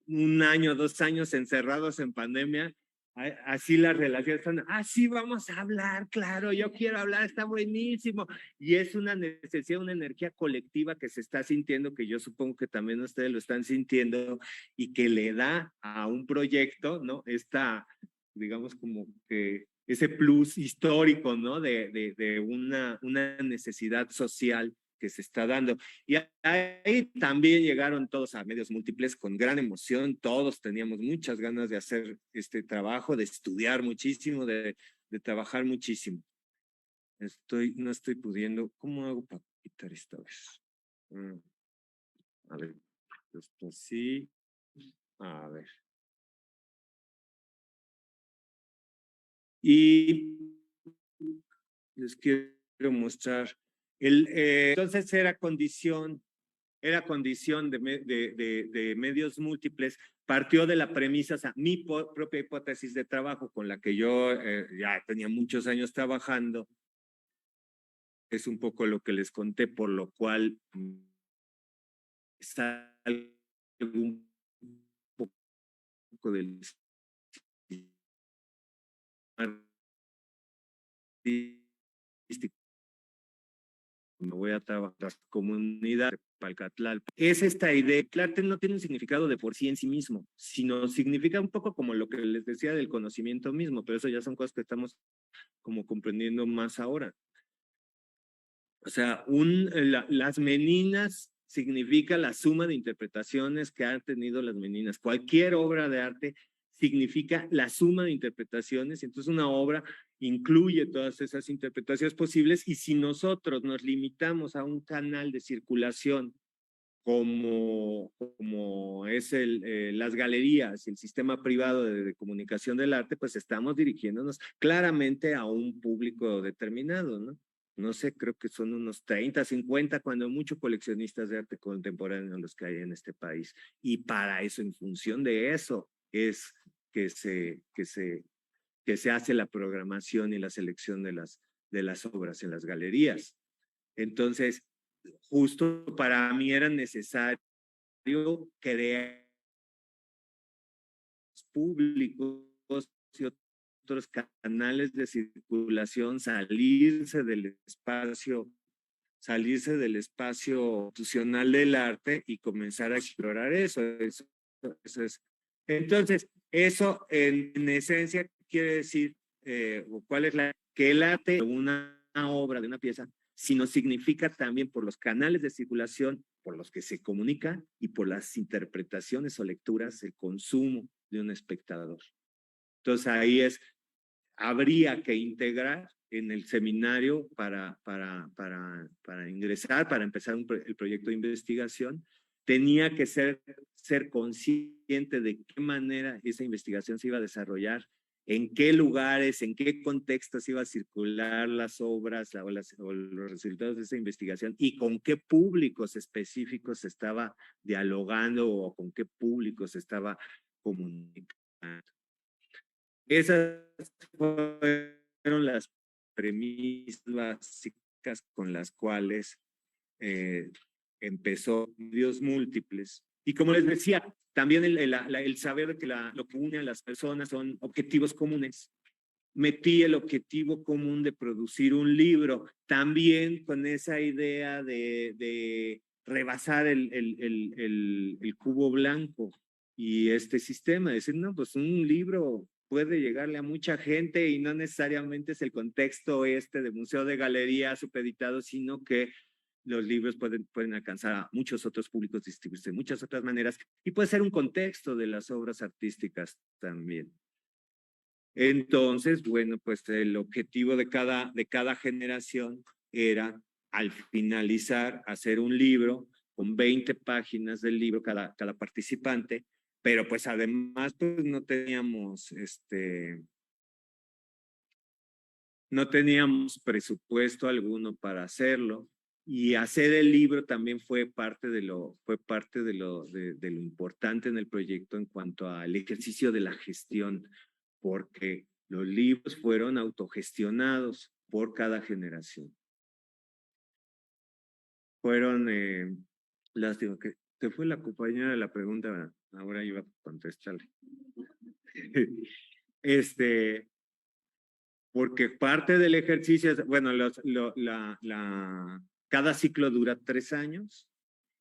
un año, 2 años encerrados en pandemia, así las relaciones son, sí, vamos a hablar, claro, yo quiero hablar, está buenísimo. Y es una necesidad, una energía colectiva que se está sintiendo, que yo supongo que también ustedes lo están sintiendo, y que le da a un proyecto, ¿no? Digamos, como que ese plus histórico, ¿no? De una necesidad social que se está dando. Y ahí también llegaron todos a Medios Múltiples con gran emoción, todos teníamos muchas ganas de hacer este trabajo, de estudiar muchísimo, de trabajar muchísimo. No estoy pudiendo, ¿cómo hago para quitar esta vez? A ver, esto sí, a ver. Y les quiero mostrar, entonces era condición de medios múltiples, partió de la premisa, o sea, mi propia hipótesis de trabajo con la que yo ya tenía muchos años trabajando, es un poco lo que les conté, por lo cual salgo un poco del artístico. Me voy a trabajar comunidad Palcatlalpan. Es esta idea, el arte no tiene un significado de por sí en sí mismo, sino significa un poco como lo que les decía del conocimiento mismo, pero eso ya son cosas que estamos como comprendiendo más ahora. O sea, las meninas significa la suma de interpretaciones que han tenido las meninas. Cualquier obra de arte significa la suma de interpretaciones, entonces una obra incluye todas esas interpretaciones posibles, y si nosotros nos limitamos a un canal de circulación como es las galerías y el sistema privado de comunicación del arte, pues estamos dirigiéndonos claramente a un público determinado, ¿no? No sé, creo que son unos 30, 50, cuando mucho, coleccionistas de arte contemporáneo los que hay en este país. Y para eso, en función de eso, es que se hace la programación y la selección de las obras en las galerías. Entonces, justo para mí era necesario crear públicos y otros canales de circulación, salirse del espacio institucional del arte y comenzar a explorar eso es. Entonces, eso en esencia quiere decir, ¿cuál es que el arte de una obra, de una pieza, sino significa también por los canales de circulación por los que se comunica y por las interpretaciones o lecturas, el consumo de un espectador. Entonces ahí habría que integrar en el seminario para ingresar, para empezar el proyecto de investigación, tenía que ser consciente de qué manera esa investigación se iba a desarrollar en qué lugares, en qué contextos iba a circular las obras o los resultados de esa investigación y con qué públicos específicos se estaba dialogando o con qué públicos se estaba comunicando. Esas fueron las premisas básicas con las cuales empezó Medios Múltiples. Y como les decía, también el saber que lo que une a las personas son objetivos comunes. Metí el objetivo común de producir un libro, también con esa idea de rebasar el cubo blanco y este sistema, decir, no, pues un libro puede llegarle a mucha gente y no necesariamente es el contexto de museo de galería supeditado, sino que los libros pueden alcanzar a muchos otros públicos, distribuirse de muchas otras maneras y puede ser un contexto de las obras artísticas también. Entonces, bueno, pues el objetivo de cada generación era al finalizar hacer un libro con 20 páginas del libro cada participante, pero pues además pues no teníamos presupuesto alguno para hacerlo y hacer el libro también fue parte de lo importante en el proyecto en cuanto al ejercicio de la gestión, porque los libros fueron autogestionados por cada generación. Fueron, lástima, que te fue la compañera de la pregunta, ahora iba a contestarle. Porque parte del ejercicio, bueno, cada ciclo dura 3 años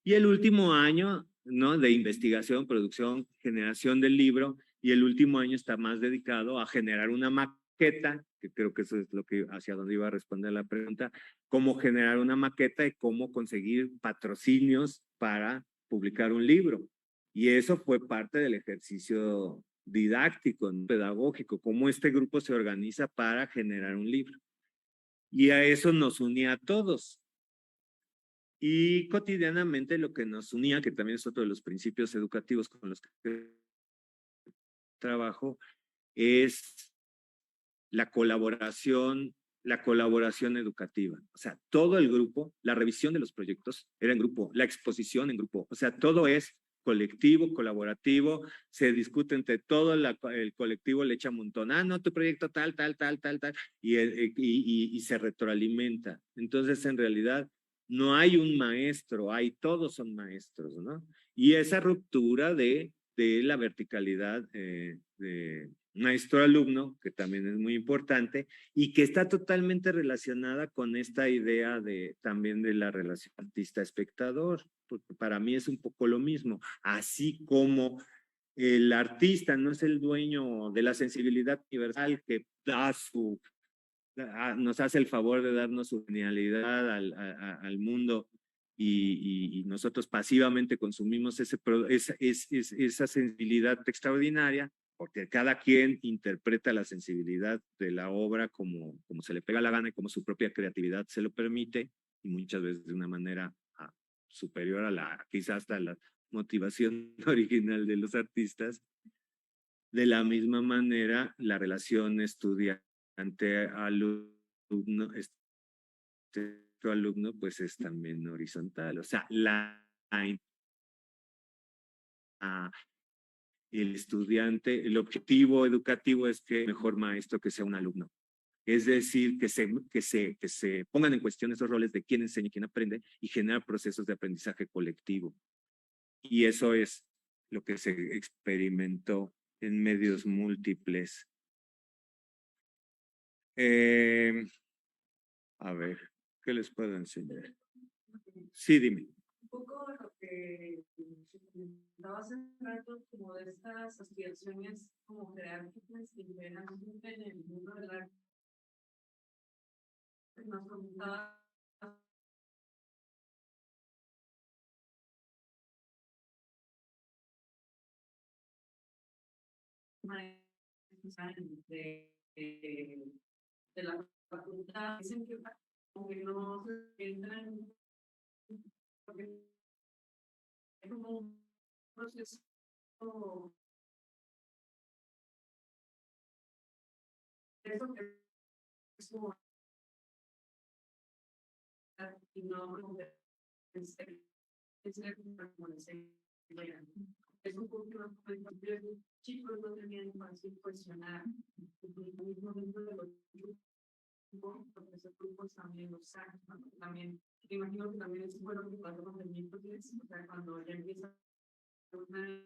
y el último año, ¿no? De investigación, producción, generación del libro, y el último año está más dedicado a generar una maqueta, que creo que eso es hacia donde iba a responder la pregunta, cómo generar una maqueta y cómo conseguir patrocinios para publicar un libro. Y eso fue parte del ejercicio didáctico, pedagógico, cómo este grupo se organiza para generar un libro. Y a eso nos unía a todos. Y cotidianamente lo que nos unía, que también es otro de los principios educativos con los que trabajo, es la colaboración educativa. O sea, todo el grupo, la revisión de los proyectos era en grupo, la exposición en grupo. O sea, todo es colectivo, colaborativo, se discute entre todo el colectivo, le echa un montón, no, tu proyecto tal, y se retroalimenta. Entonces, en realidad, no hay un maestro, todos son maestros, ¿no? Y esa ruptura de la verticalidad de maestro-alumno, que también es muy importante, y que está totalmente relacionada con esta idea también de la relación artista-espectador, porque para mí es un poco lo mismo, así como el artista no es el dueño de la sensibilidad universal que nos hace el favor de darnos su genialidad al mundo y nosotros pasivamente consumimos esa sensibilidad extraordinaria, porque cada quien interpreta la sensibilidad de la obra como se le pega la gana y como su propia creatividad se lo permite, y muchas veces de una manera superior quizás hasta la motivación original de los artistas. De la misma manera, la relación estudiante-alumno, alumno, pues es también horizontal. O sea, el estudiante, el objetivo educativo es que el mejor maestro que sea un alumno. Es decir, que se pongan en cuestión esos roles de quién enseña y quién aprende y generar procesos de aprendizaje colectivo. Y eso es lo que se experimentó en Medios Múltiples. A ver, ¿qué les puedo enseñar? Sí, dime. Un poco lo que comentaba hace rato, como de estas aspiraciones como jerárquicas que generalmente en el mundo del arte nos comentaba de la facultad, dicen que como que no se entran porque es como un proceso eso que es como y no como es como es un poco los chicos no tenían fácil cuestionar el mismo dentro de los grupos, porque esos grupos también los sacan, ¿no? También, me imagino que también es bueno que pasó con el mismo, o sea, cuando ya empieza una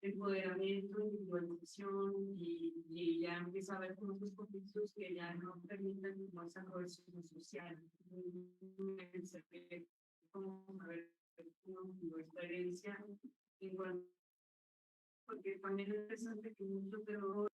empoderamiento, individualización y ya empieza a haber como esos conflictos que ya no permiten como esa cohesión social. Como a ver nuestra herencia igual, porque también es interesante que muchos de los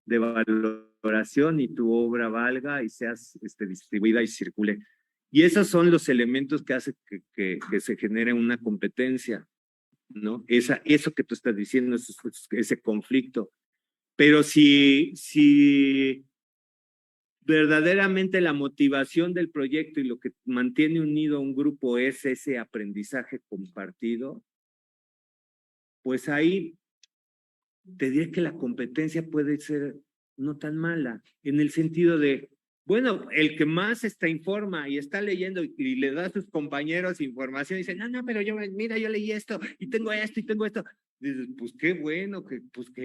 de valoración y tu obra valga y seas distribuida y circule. Y esos son los elementos que hacen que se genere una competencia, ¿no? Eso que tú estás diciendo, ese conflicto. Pero si verdaderamente la motivación del proyecto y lo que mantiene unido a un grupo es ese aprendizaje compartido, pues ahí te diré que la competencia puede ser no tan mala, en el sentido de Bueno, el que más está informa y está leyendo y le da a sus compañeros información y dice, no, no, pero yo, mira, yo leí esto y tengo esto y tengo esto. Dices, pues qué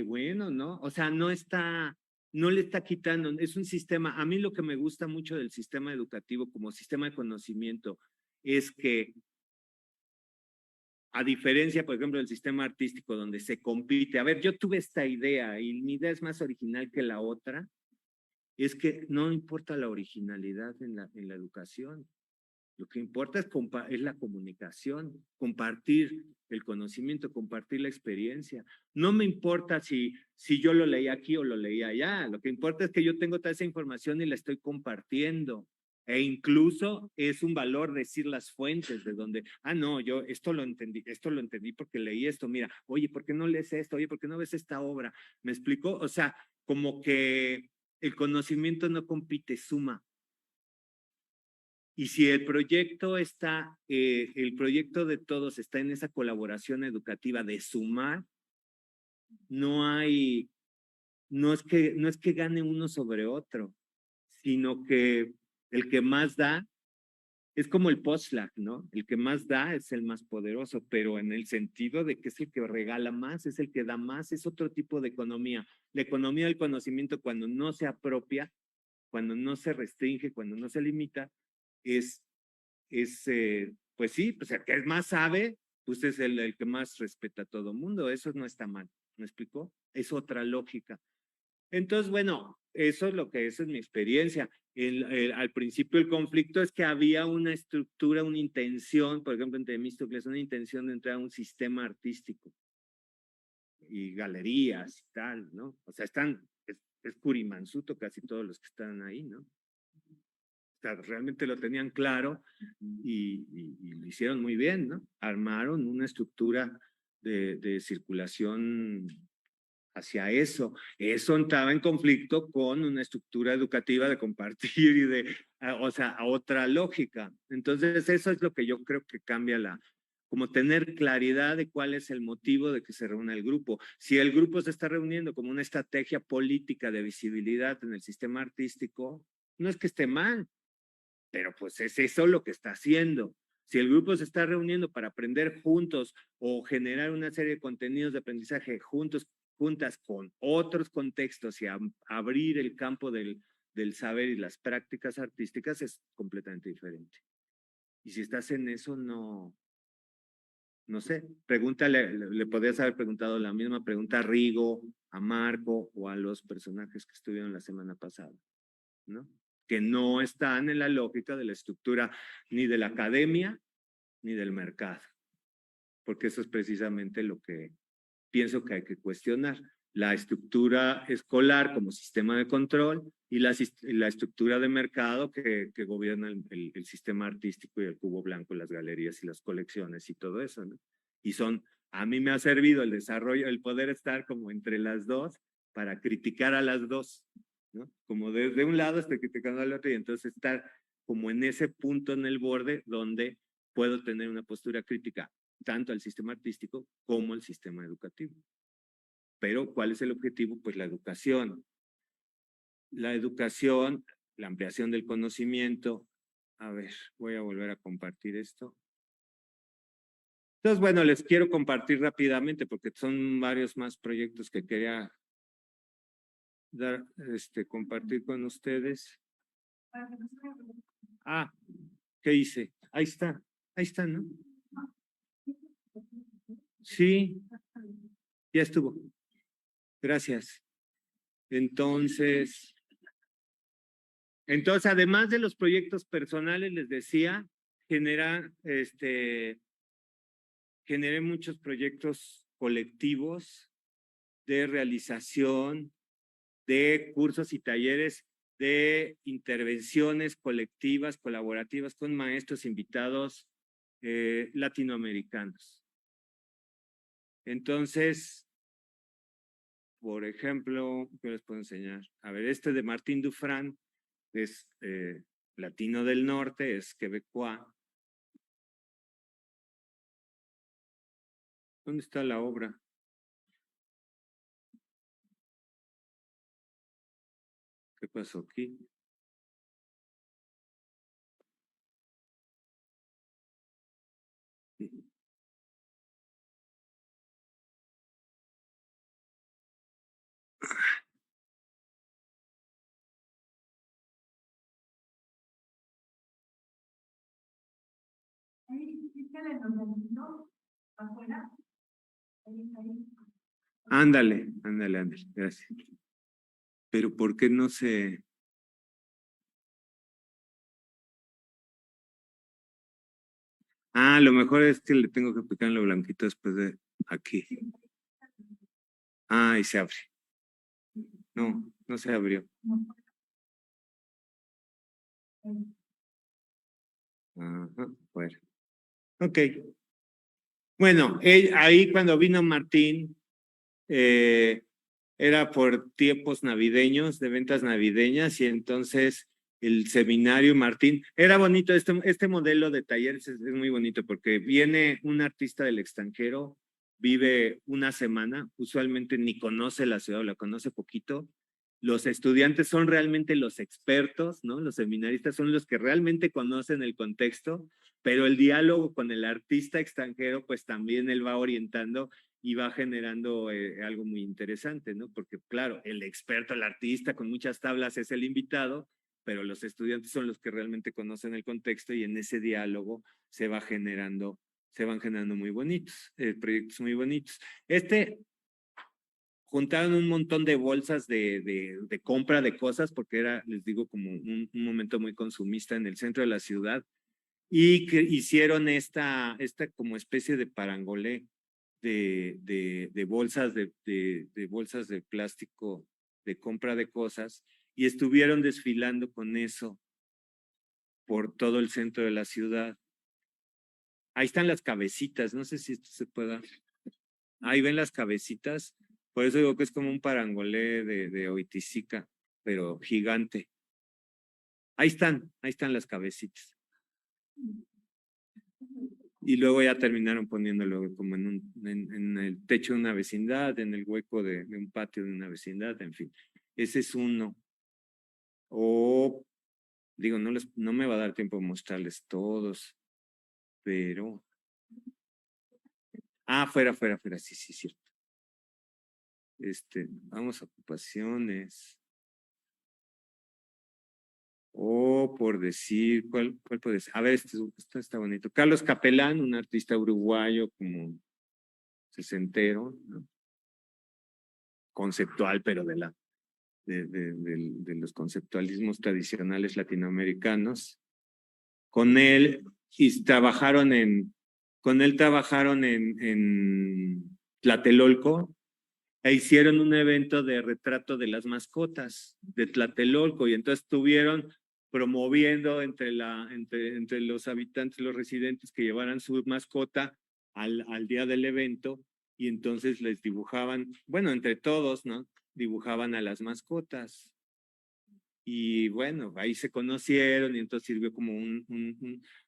bueno, ¿no? O sea, no le está quitando, es un sistema. A mí lo que me gusta mucho del sistema educativo como sistema de conocimiento es que, a diferencia, por ejemplo, del sistema artístico donde se compite, a ver, yo tuve esta idea y mi idea es más original que la otra, es que no importa la originalidad en la educación. Lo que importa es la comunicación, compartir el conocimiento, compartir la experiencia. No me importa si yo lo leí aquí o lo leí allá. Lo que importa es que yo tengo toda esa información y la estoy compartiendo. E incluso es un valor decir las fuentes de donde, no, yo esto lo entendí porque leí esto. Mira, oye, ¿por qué no lees esto? Oye, ¿por qué no ves esta obra? ¿Me explico? O sea, como que el conocimiento no compite, suma. Y si el proyecto de todos está en esa colaboración educativa de sumar, no hay, no es que gane uno sobre otro, sino que el que más da es como el postlac, ¿no? El que más da es el más poderoso, pero en el sentido de que es el que regala más, es el que da más, es otro tipo de economía. La economía del conocimiento, cuando no se apropia, cuando no se restringe, cuando no se limita, es pues sí, pues el que más sabe, pues es el que más respeta a todo mundo. Eso no está mal, ¿me explicó? Es otra lógica. Entonces, bueno, esa es mi experiencia. Al principio el conflicto es que había una estructura, una intención, por ejemplo, entre Temístocles, una intención de entrar a un sistema artístico y galerías y tal, ¿no? O sea, es Curimansuto casi todos los que están ahí, ¿no? Sea, realmente lo tenían claro y lo hicieron muy bien, ¿no? Armaron una estructura de circulación hacia eso. Eso estaba en conflicto con una estructura educativa de compartir y o sea, a otra lógica. Entonces, eso es lo que yo creo que cambia como tener claridad de cuál es el motivo de que se reúna el grupo. Si el grupo se está reuniendo como una estrategia política de visibilidad en el sistema artístico, no es que esté mal, pero pues es eso lo que está haciendo. Si el grupo se está reuniendo para aprender juntos o generar una serie de contenidos de aprendizaje juntas con otros contextos y abrir el campo del saber y las prácticas artísticas, es completamente diferente. Y si estás en eso, no sé, le podrías haber preguntado la misma pregunta a Rigo, a Marco o a los personajes que estuvieron la semana pasada, ¿no? Que no están en la lógica de la estructura ni de la academia ni del mercado, porque eso es precisamente lo que pienso que hay que cuestionar. La estructura escolar como sistema de control y la estructura de mercado que gobierna el sistema artístico y el cubo blanco, las galerías y las colecciones y todo eso, ¿no? Y a mí me ha servido el desarrollo, el poder estar como entre las dos para criticar a las dos, ¿no? Como desde un lado estoy criticando al otro y entonces estar como en ese punto en el borde donde puedo tener una postura crítica tanto al sistema artístico como al sistema educativo. Pero, ¿cuál es el objetivo? Pues la educación. La educación, la ampliación del conocimiento. A ver, voy a volver a compartir esto. Entonces, bueno, les quiero compartir rápidamente porque son varios más proyectos que quería compartir con ustedes. ¿Qué hice? Ahí está, ¿no? Sí, ya estuvo. Gracias. Entonces, además de los proyectos personales, les decía, generé muchos proyectos colectivos de realización de cursos y talleres de intervenciones colectivas, colaborativas con maestros invitados latinoamericanos. Entonces, por ejemplo, ¿qué les puedo enseñar? A ver, este de Martín Dufran es latino del norte, es quebecois. ¿Dónde está la obra? ¿Qué pasó aquí? Fíjale, no, afuera. Ahí. Ándale, gracias. Pero ¿por qué no se...? Ah, lo mejor es que le tengo que picar en lo blanquito después de aquí. Ah, y se abre. No, no se abrió. Ajá, bueno. Ok. Bueno, ahí cuando vino Martín, era por tiempos navideños, de ventas navideñas, y entonces el seminario Martín, era bonito, este modelo de talleres es muy bonito porque viene un artista del extranjero, vive una semana, usualmente ni conoce la ciudad o la conoce poquito. Los estudiantes son realmente los expertos, ¿no? Los seminaristas son los que realmente conocen el contexto, pero el diálogo con el artista extranjero, pues también él va orientando y va generando algo muy interesante, ¿no? Porque claro, el experto, el artista con muchas tablas es el invitado, pero los estudiantes son los que realmente conocen el contexto y en ese diálogo se van generando muy bonitos, proyectos muy bonitos. Juntaron un montón de bolsas de compra de cosas, porque era, les digo, como un momento muy consumista en el centro de la ciudad, y que hicieron esta como especie de parangolé de bolsas de bolsas de plástico de compra de cosas, y estuvieron desfilando con eso por todo el centro de la ciudad. Ahí están las cabecitas, no sé si esto se pueda. Ahí ven las cabecitas, por eso digo que es como un parangolé de Oiticica, pero gigante. Ahí están las cabecitas. Y luego ya terminaron poniéndolo como en el techo de una vecindad, en el hueco de un patio de una vecindad, en fin. Ese es uno. O, digo, no me va a dar tiempo de mostrarles todos, pero... Ah, fuera, sí, cierto. Vamos a ocupaciones. O por decir, ¿cuál puede ser? A ver, este está bonito. Carlos Capelán, un artista uruguayo como sesentero, ¿no? Conceptual, pero de los conceptualismos tradicionales latinoamericanos. Con él trabajaron en Tlatelolco e hicieron un evento de retrato de las mascotas de Tlatelolco, y entonces estuvieron promoviendo entre los habitantes, los residentes, que llevaran su mascota al día del evento, y entonces les dibujaban, bueno, entre todos, ¿no? Dibujaban a las mascotas. Y bueno, ahí se conocieron, y entonces sirvió como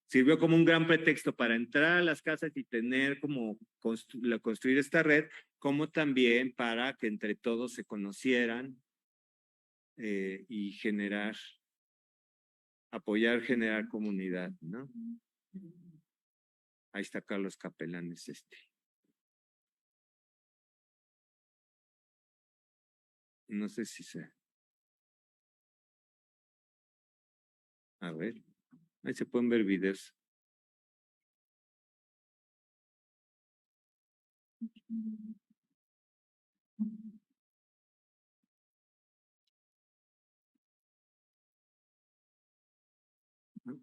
sirvió como un gran pretexto para entrar a las casas y tener como construir esta red, como también para que entre todos se conocieran y generar comunidad, ¿no? Ahí está Carlos Capelanes No sé si se... A ver, ahí se pueden ver videos. ¿No?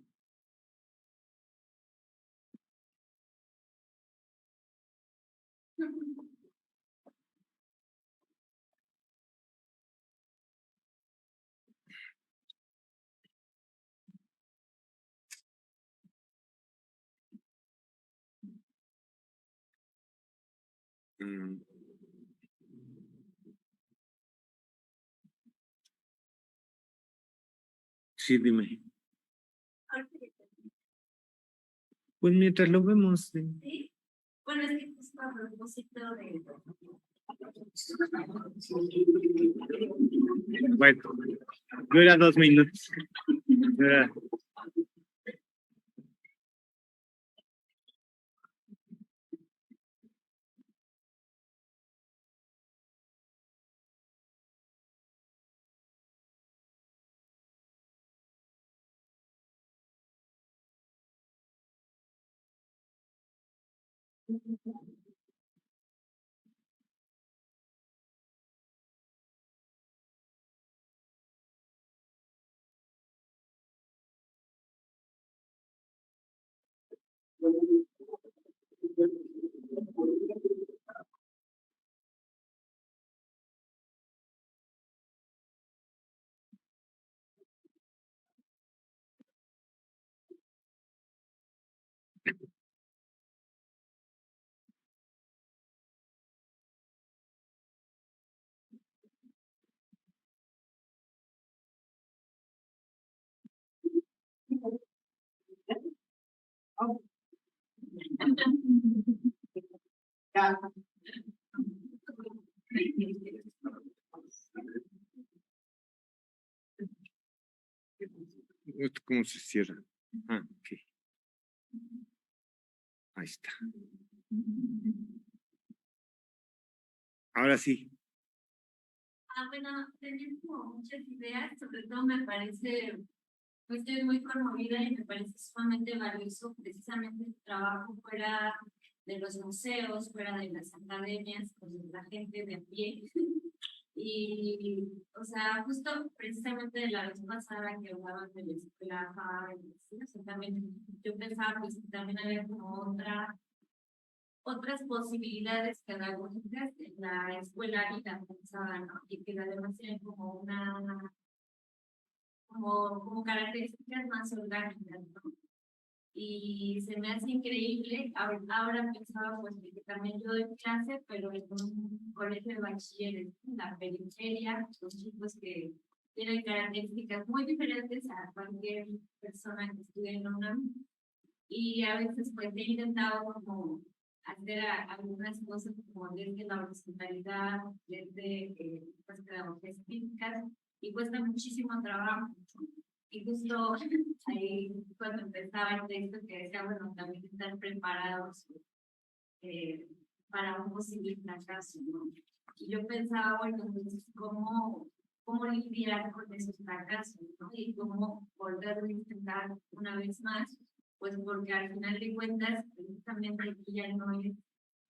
Mm. Sí, dime. Pues mientras lo vemos. Sí. Bueno, es que es a propósito de... Bueno, dura 2 minutos. ¿Esto cómo se cierra? Ah, ok. Ahí está. Ahora sí. Bueno, tenía como muchas ideas, sobre todo me parece, pues estoy muy conmovida y me parece sumamente valioso precisamente el trabajo fuera de los museos, fuera de las academias, con la gente de a pie. Y, o sea, justo precisamente de la vez pasada que hablaban de la escuela, o sea, también yo pensaba pues que también había como otras posibilidades pedagógicas en la escuela vida pensada, ¿no? Y que además tienen como como características más orgánicas, ¿no? Y se me hace increíble, ahora pensaba pues que también yo doy clase, pero en un colegio de bachilleres, en la periferia, los chicos que tienen características muy diferentes a cualquier persona que estudie en una, y a veces pues he intentado como hacer algunas cosas como desde la horizontalidad, desde pues pedagogías críticas, y cuesta muchísimo trabajo. Y justo ahí cuando empezaba el texto que decía, bueno, también estar preparados para un posible fracaso, ¿no? Y yo pensaba, bueno, entonces, ¿cómo lidiar con esos fracasos, ¿no? Y cómo volver a intentar una vez más, pues porque al final de cuentas, precisamente aquí ya no es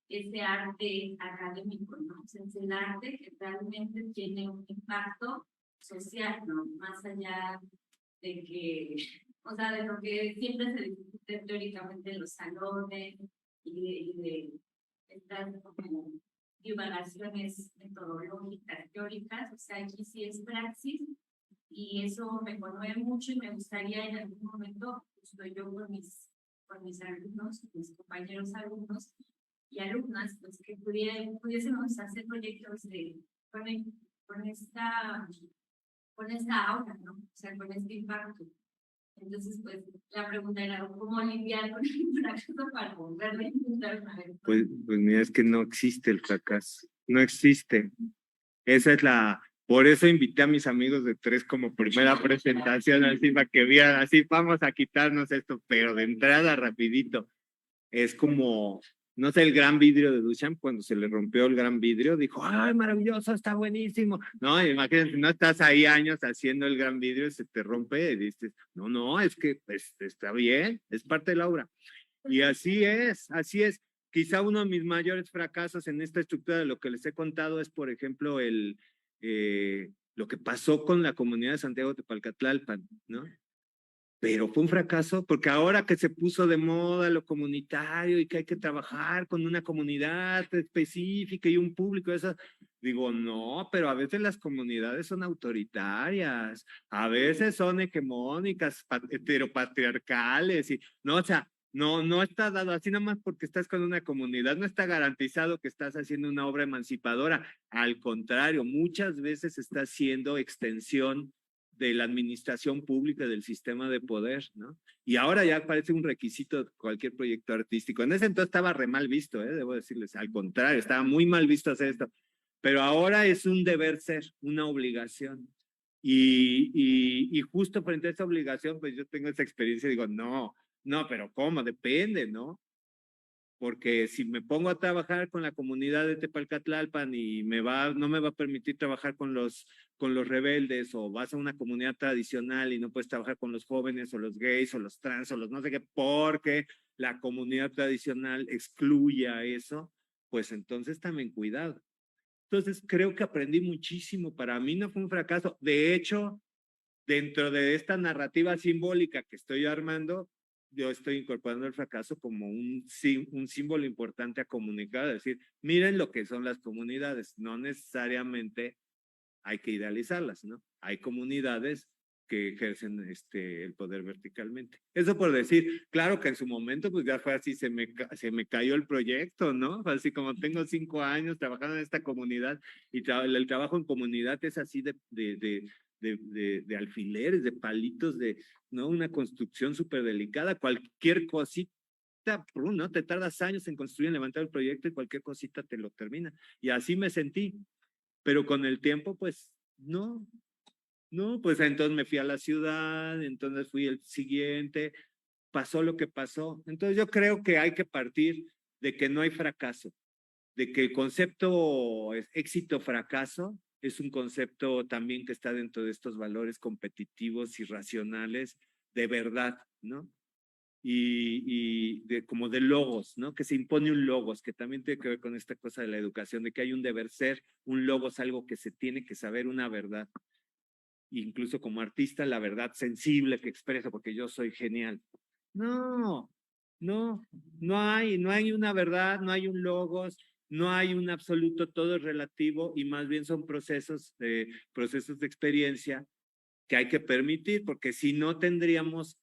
ese arte académico, ¿no? O sea, es el arte que realmente tiene un impacto social, ¿no? Más allá de que, o sea, de lo que siempre se discute teóricamente en los salones y de estas como divagaciones metodológicas, teóricas, o sea, aquí sí es praxis y eso me conmueve mucho y me gustaría en algún momento, justo yo con mis alumnos, mis compañeros alumnos y alumnas, pues que pudiésemos hacer proyectos con, con esta con esta aura, ¿no? O sea, con este impacto. Entonces, pues, la pregunta era, ¿cómo lidiar con el fracaso para volverlo a intentar una vez? Pues mira, es que no existe el fracaso. No existe. Esa es por eso invité a mis amigos de tres como primera presentación, así para que vieran, así vamos a quitarnos esto, pero de entrada rapidito. Es como, no sé, el gran vidrio de Duchamp, cuando se le rompió el gran vidrio, dijo, ¡ay, maravilloso, está buenísimo! No, imagínate, no estás ahí años haciendo el gran vidrio y se te rompe y dices, no, es que pues, está bien, es parte de la obra. Y así es, así es. Quizá uno de mis mayores fracasos en esta estructura de lo que les he contado es, por ejemplo, lo que pasó con la comunidad de Santiago de Tepalcatlalpan, ¿no? Pero fue un fracaso porque ahora que se puso de moda lo comunitario y que hay que trabajar con una comunidad específica y un público, eso, digo, no, pero a veces las comunidades son autoritarias, a veces son hegemónicas, heteropatriarcales, y no, o sea, no está dado así nomás porque estás con una comunidad, no está garantizado que estás haciendo una obra emancipadora, al contrario, muchas veces está haciendo extensión de la administración pública del sistema de poder, ¿no? Y ahora ya parece un requisito de cualquier proyecto artístico. En ese entonces estaba re mal visto, debo decirles, al contrario, estaba muy mal visto hacer esto, pero ahora es un deber ser, una obligación. Y justo frente a esa obligación, pues yo tengo esa experiencia y digo, no, pero ¿cómo? Depende, ¿no? porque si me pongo a trabajar con la comunidad de Tepalcatlalpan y no me va a permitir trabajar con los rebeldes, o vas a una comunidad tradicional y no puedes trabajar con los jóvenes o los gays o los trans o los no sé qué, porque la comunidad tradicional excluye a eso, pues entonces también cuidado. Entonces creo que aprendí muchísimo. Para mí no fue un fracaso. De hecho, dentro de esta narrativa simbólica que estoy armando, yo estoy incorporando el fracaso como un símbolo importante a comunicar, es decir, miren lo que son las comunidades, no necesariamente hay que idealizarlas, ¿no? Hay comunidades que ejercen el poder verticalmente. Eso por decir, claro que en su momento pues ya fue así, se me cayó el proyecto, ¿no? Fue así como tengo 5 años trabajando en esta comunidad y el trabajo en comunidad es así de alfileres, de palitos, ¿no? Una construcción súper delicada, cualquier cosita, ¿no? Te tardas años en construir, en levantar el proyecto y cualquier cosita te lo termina. Y así me sentí, pero con el tiempo, pues, no, pues entonces me fui a la ciudad, entonces fui el siguiente, pasó lo que pasó. Entonces yo creo que hay que partir de que no hay fracaso, de que el concepto éxito-fracaso es un concepto también que está dentro de estos valores competitivos y racionales de verdad, ¿no? Como de logos, ¿no? Que se impone un logos, que también tiene que ver con esta cosa de la educación, de que hay un deber ser, un logos, algo que se tiene que saber, una verdad. Incluso como artista, la verdad sensible que expreso, porque yo soy genial. No hay una verdad, no hay un logos, no hay un absoluto, todo es relativo y más bien son procesos de experiencia que hay que permitir, porque si no tendríamos,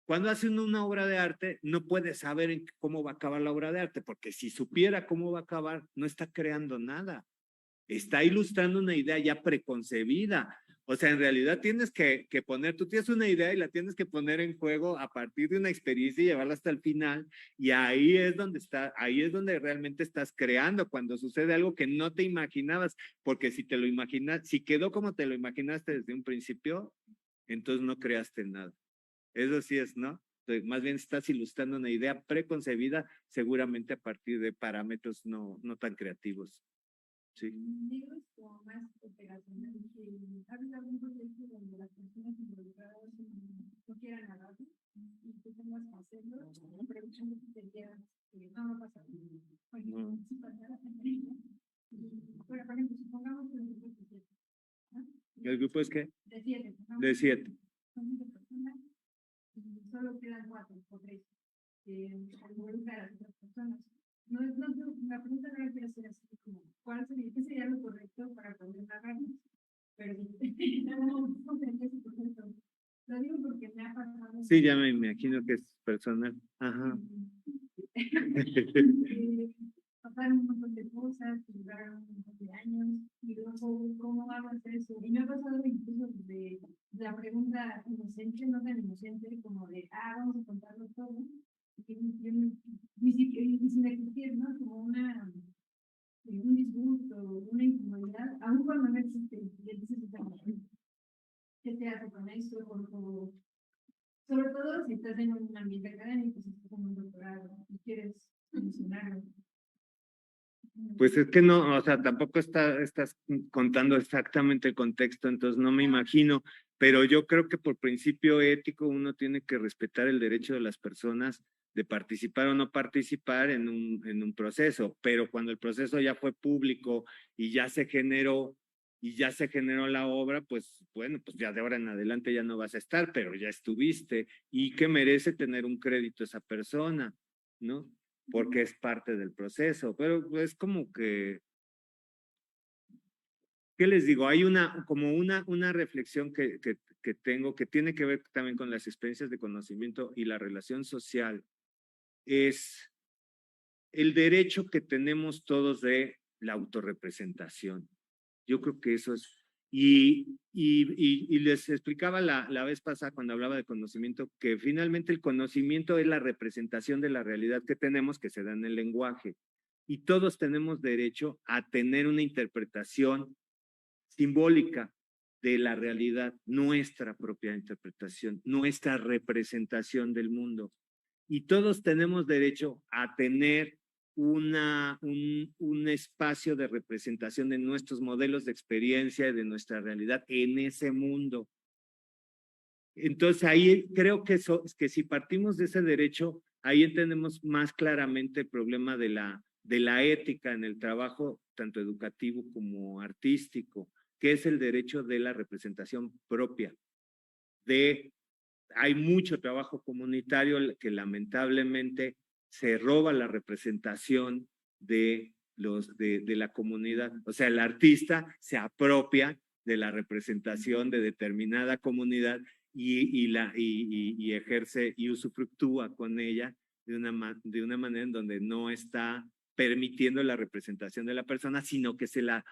cuando hace uno una obra de arte, no puede saber cómo va a acabar la obra de arte, porque si supiera cómo va a acabar, no está creando nada, está ilustrando una idea ya preconcebida. O sea, en realidad tienes que poner, tú tienes una idea y la tienes que poner en juego a partir de una experiencia y llevarla hasta el final, y ahí es donde realmente estás creando, cuando sucede algo que no te imaginabas, porque si te lo imaginas, si quedó como te lo imaginaste desde un principio, entonces no creaste nada. Eso sí es, ¿no? Entonces, más bien estás ilustrando una idea preconcebida, seguramente a partir de parámetros no tan creativos. Sí. Libros como más operacionales, ¿ha habido algún proyecto donde las personas involucradas no quieran hablarlo y tú tengas que hacerlo, aprovechando que te quieras, no pasa nada? Si pasara, por ejemplo, supongamos que el grupo es de 7, ¿no? ¿El grupo es qué? De 7. De 7. Son 7 personas y solo quedan 4 o 3 que involucran a las otras personas. No, la pregunta no la quiero hacer así como, ¿qué sería lo correcto para poder narrarnos? Pero no sé qué es el proceso. Lo digo porque me ha pasado. Sí, ya me imagino que es personal. Ajá. Pasaron un montón de cosas, duraron un montón de años, y luego, ¿cómo hagas eso? Y me ha pasado incluso de la pregunta inocente, no tan inocente, como de, vamos a contarlo todo. Ni sin existir, ¿no? Como un disgusto, una incomodidad, aún cuando no existe, y entonces ¿qué te hace con eso? Sobre todo si estás en un ambiente académico, si estás en un doctorado y quieres mencionarlo. Pues es que no, o sea, tampoco estás contando exactamente el contexto, entonces no me imagino, pero yo creo que por principio ético uno tiene que respetar el derecho de las personas de participar o no participar en un proceso, pero cuando el proceso ya fue público y ya se generó la obra, pues bueno, pues ya de ahora en adelante ya no vas a estar, pero ya estuviste y que merece tener un crédito esa persona, ¿no? Porque es parte del proceso, pero es como que, ¿qué les digo? Hay una reflexión que tengo que tiene que ver también con las experiencias de conocimiento y la relación social, es el derecho que tenemos todos de la autorrepresentación. Yo creo que eso es, y les explicaba la vez pasada cuando hablaba de conocimiento, que finalmente el conocimiento es la representación de la realidad que tenemos, que se da en el lenguaje, y todos tenemos derecho a tener una interpretación simbólica de la realidad, nuestra propia interpretación, nuestra representación del mundo. y todos tenemos derecho a tener un espacio de representación de nuestros modelos de experiencia y de nuestra realidad en ese mundo. Entonces ahí creo que si partimos de ese derecho, ahí entendemos más claramente el problema de la ética en el trabajo, tanto educativo como artístico, que es el derecho de la representación propia. Hay mucho trabajo comunitario que lamentablemente se roba la representación de la comunidad. O sea, el artista se apropia de la representación de determinada comunidad y ejerce y usufructúa con ella de una manera en donde no está permitiendo la representación de la persona,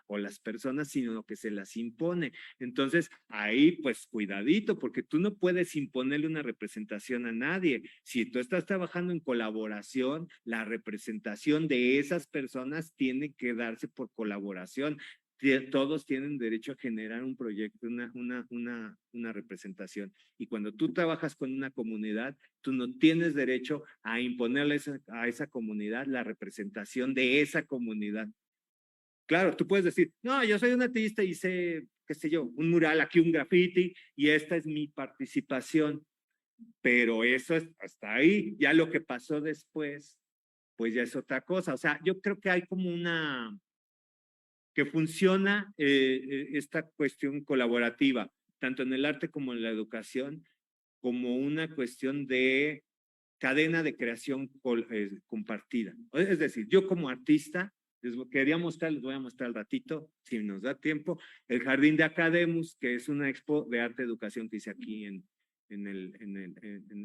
o las personas, sino que se las impone. Entonces, ahí, pues, cuidadito, porque tú no puedes imponerle una representación a nadie. Si tú estás trabajando en colaboración, la representación de esas personas tiene que darse por colaboración. Todos tienen derecho a generar un proyecto, una representación. Y cuando tú trabajas con una comunidad, tú no tienes derecho a imponerle a esa comunidad la representación de esa comunidad. Claro, tú puedes decir, no, yo soy un artista y hice, qué sé yo, un mural, aquí un graffiti, y esta es mi participación. Pero eso es hasta ahí. Ya lo que pasó después, pues ya es otra cosa. O sea, yo creo que hay como que funciona esta cuestión colaborativa, tanto en el arte como en la educación, como una cuestión de cadena de creación compartida. Es decir, yo como artista, les voy a mostrar al ratito, si nos da tiempo, el Jardín de Academus, que es una expo de arte y educación que hice aquí en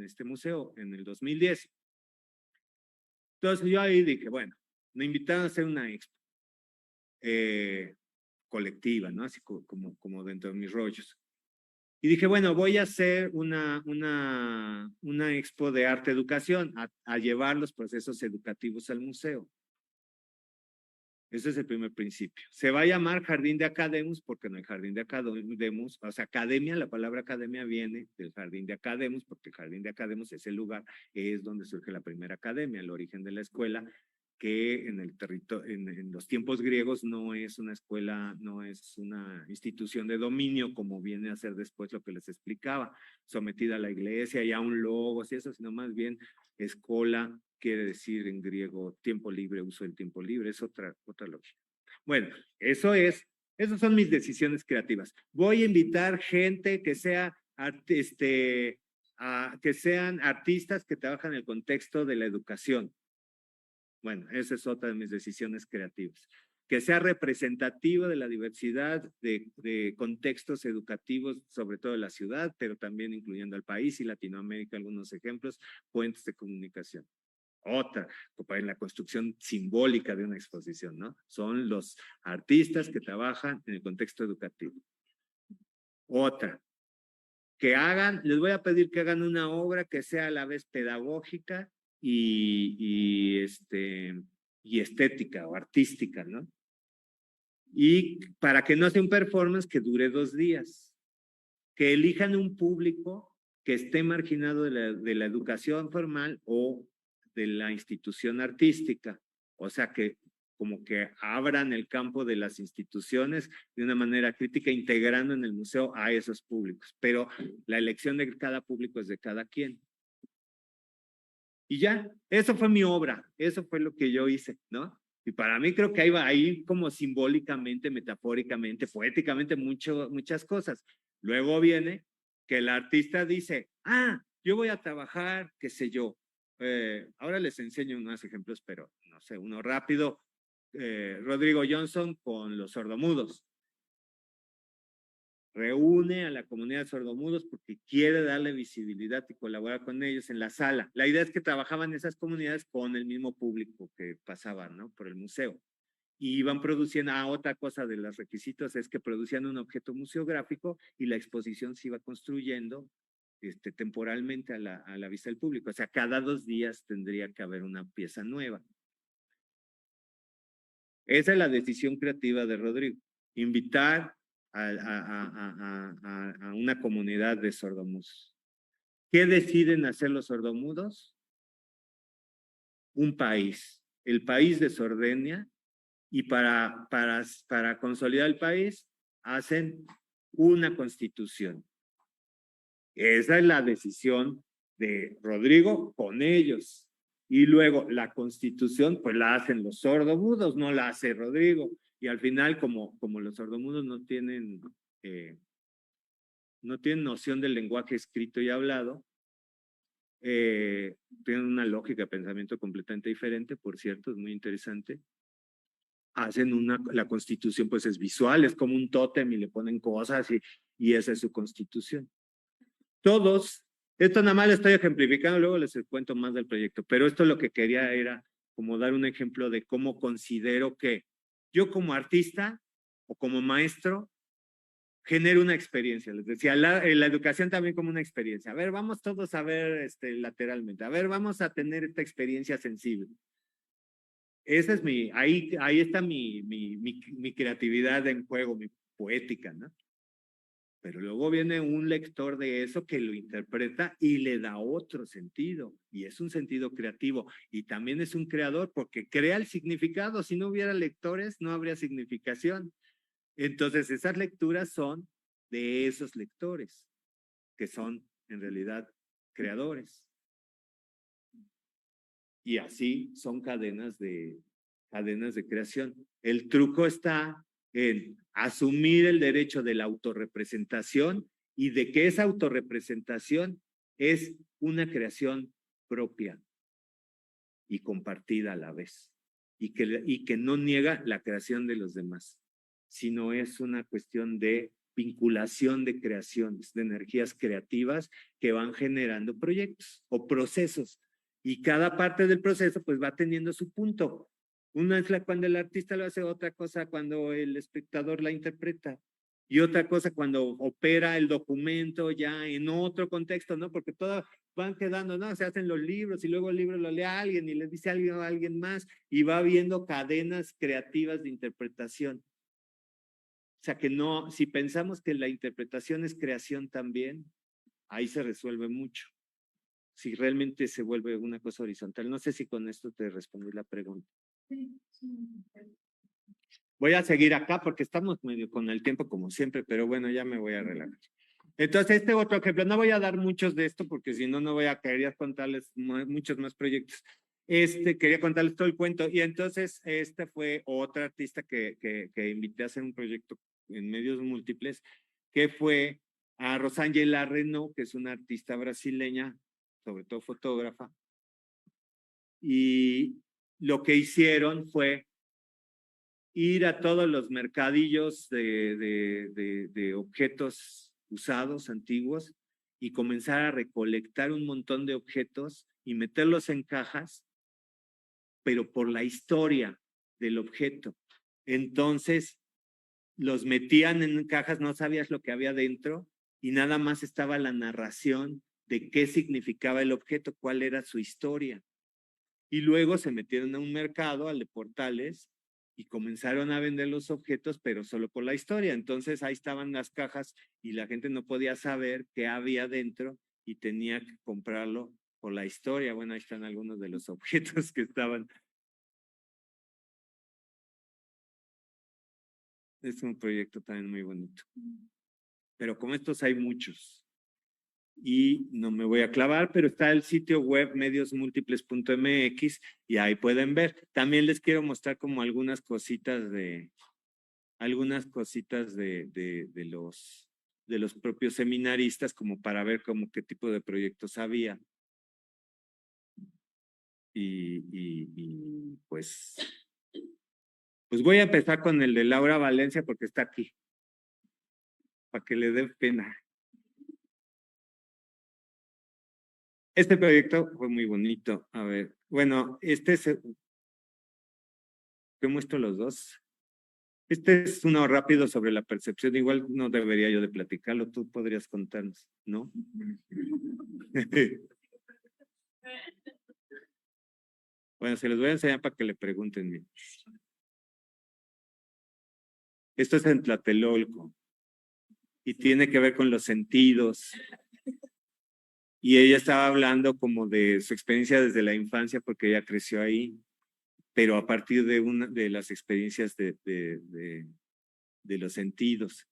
este museo en el 2010. Entonces yo ahí dije, bueno, me invitaron a hacer una expo colectiva, ¿no? Así como dentro de mis rollos. Y dije, bueno, voy a hacer una expo de arte educación, a llevar los procesos educativos al museo. Ese es el primer principio. Se va a llamar Jardín de Academus porque no hay Jardín de Academus, o sea, academia, la palabra academia viene del Jardín de Academus, porque el Jardín de Academus es el lugar, es donde surge la primera academia, el origen de la escuela, que en los tiempos griegos no es una escuela, no es una institución de dominio como viene a ser después lo que les explicaba, sometida a la iglesia y a un logos y eso, sino más bien escola quiere decir en griego tiempo libre, uso del tiempo libre, es otra lógica. Bueno, esas son mis decisiones creativas. Voy a invitar gente que sean artistas que trabajan en el contexto de la educación. Bueno, esa es otra de mis decisiones creativas. Que sea representativo de la diversidad de contextos educativos, sobre todo de la ciudad, pero también incluyendo al país y Latinoamérica, algunos ejemplos, puentes de comunicación. Otra, en la construcción simbólica de una exposición, ¿no? Son los artistas que trabajan en el contexto educativo. Otra, les voy a pedir que hagan una obra que sea a la vez pedagógica y estética o artística, ¿no? Y para que no sea un performance que dure 2 días, que elijan un público que esté marginado de la educación formal o de la institución artística, o sea que como que abran el campo de las instituciones de una manera crítica, integrando en el museo a esos públicos, pero la elección de cada público es de cada quien. Y ya, eso fue mi obra, eso fue lo que yo hice, ¿no? Y para mí creo que ahí como simbólicamente, metafóricamente, poéticamente, muchas cosas. Luego viene que el artista dice, yo voy a trabajar, qué sé yo. Ahora les enseño unos ejemplos, pero no sé, uno rápido. Rodrigo Johnson con los sordomudos. Reúne a la comunidad de sordomudos porque quiere darle visibilidad y colaborar con ellos en la sala. La idea es que trabajaban esas comunidades con el mismo público que pasaban, ¿no? Por el museo. Y iban produciendo, otra cosa de los requisitos es que producían un objeto museográfico y la exposición se iba construyendo temporalmente a la vista del público. O sea, cada 2 días tendría que haber una pieza nueva. Esa es la decisión creativa de Rodrigo. Invitar a una comunidad de sordomudos. ¿Qué deciden hacer los sordomudos? un país, el país de Sordenia, y para consolidar el país hacen una constitución. Esa es la decisión de Rodrigo con ellos. Y luego la constitución, pues la hacen los sordomudos, no la hace Rodrigo. Y al final, como los sordomudos no tienen noción del lenguaje escrito y hablado, tienen una lógica de pensamiento completamente diferente, por cierto, es muy interesante. Hacen la constitución pues es visual, es como un tótem y le ponen cosas y esa es su constitución. Todos, esto nada más lo estoy ejemplificando, luego les cuento más del proyecto, pero esto lo que quería era como dar un ejemplo de cómo considero que yo como artista o como maestro genero una experiencia. Les decía, la educación también como una experiencia. A ver, vamos todos a ver lateralmente. A ver, vamos a tener esta experiencia sensible. Esa es ahí está mi creatividad en juego, mi poética, ¿no? Pero luego viene un lector de eso que lo interpreta y le da otro sentido. Y es un sentido creativo. Y también es un creador porque crea el significado. Si no hubiera lectores, no habría significación. Entonces, esas lecturas son de esos lectores, que son en realidad creadores. Y así son cadenas de creación. El truco está en asumir el derecho de la autorrepresentación y de que esa autorrepresentación es una creación propia y compartida a la vez. Y que no niega la creación de los demás, sino es una cuestión de vinculación de creaciones, de energías creativas que van generando proyectos o procesos. Y cada parte del proceso pues va teniendo su punto. Una es cuando el artista lo hace, otra cosa cuando el espectador la interpreta. Y otra cosa cuando opera el documento ya en otro contexto, ¿no? Porque todas van quedando, ¿no? Se hacen los libros y luego el libro lo lee a alguien y le dice a alguien más y va habiendo cadenas creativas de interpretación. O sea que no, si pensamos que la interpretación es creación también, ahí se resuelve mucho. Si realmente se vuelve una cosa horizontal. No sé si con esto te respondí la pregunta. Sí, sí. Voy a seguir acá porque estamos medio con el tiempo como siempre, pero bueno, ya me voy a relajar. Entonces, este otro ejemplo, no voy a dar muchos de esto porque si no, no voy a querer contarles muchos más proyectos. Quería contarles todo el cuento y entonces fue otra artista que invité a hacer un proyecto en medios múltiples, que fue a Rosângela Renault, que es una artista brasileña, sobre todo fotógrafa, y lo que hicieron fue ir a todos los mercadillos de objetos usados, antiguos, y comenzar a recolectar un montón de objetos y meterlos en cajas, pero por la historia del objeto. Entonces, los metían en cajas, no sabías lo que había dentro, y nada más estaba la narración de qué significaba el objeto, cuál era su historia. Y luego se metieron a un mercado, al de Portales, y comenzaron a vender los objetos, pero solo por la historia. Entonces ahí estaban las cajas y la gente no podía saber qué había dentro y tenía que comprarlo por la historia. Bueno, ahí están algunos de los objetos que estaban. Es un proyecto también muy bonito. Pero como estos hay muchos. Y no me voy a clavar, pero está el sitio web mediosmúltiples.mx y ahí pueden ver. También les quiero mostrar como algunas cositas de los propios seminaristas, como para ver como qué tipo de proyectos había. Y pues voy a empezar con el de Laura Valencia porque está aquí, para que le dé pena. Este proyecto fue muy bonito. A ver, bueno, te muestro los dos. Este es uno rápido sobre la percepción. Igual no debería yo de platicarlo. Tú podrías contarnos, ¿no? Bueno, se los voy a enseñar para que le pregunten bien. Esto es en Tlatelolco y tiene que ver con los sentidos Y ella estaba hablando como de su experiencia desde la infancia, porque ella creció ahí, pero a partir de una de las experiencias de los sentidos.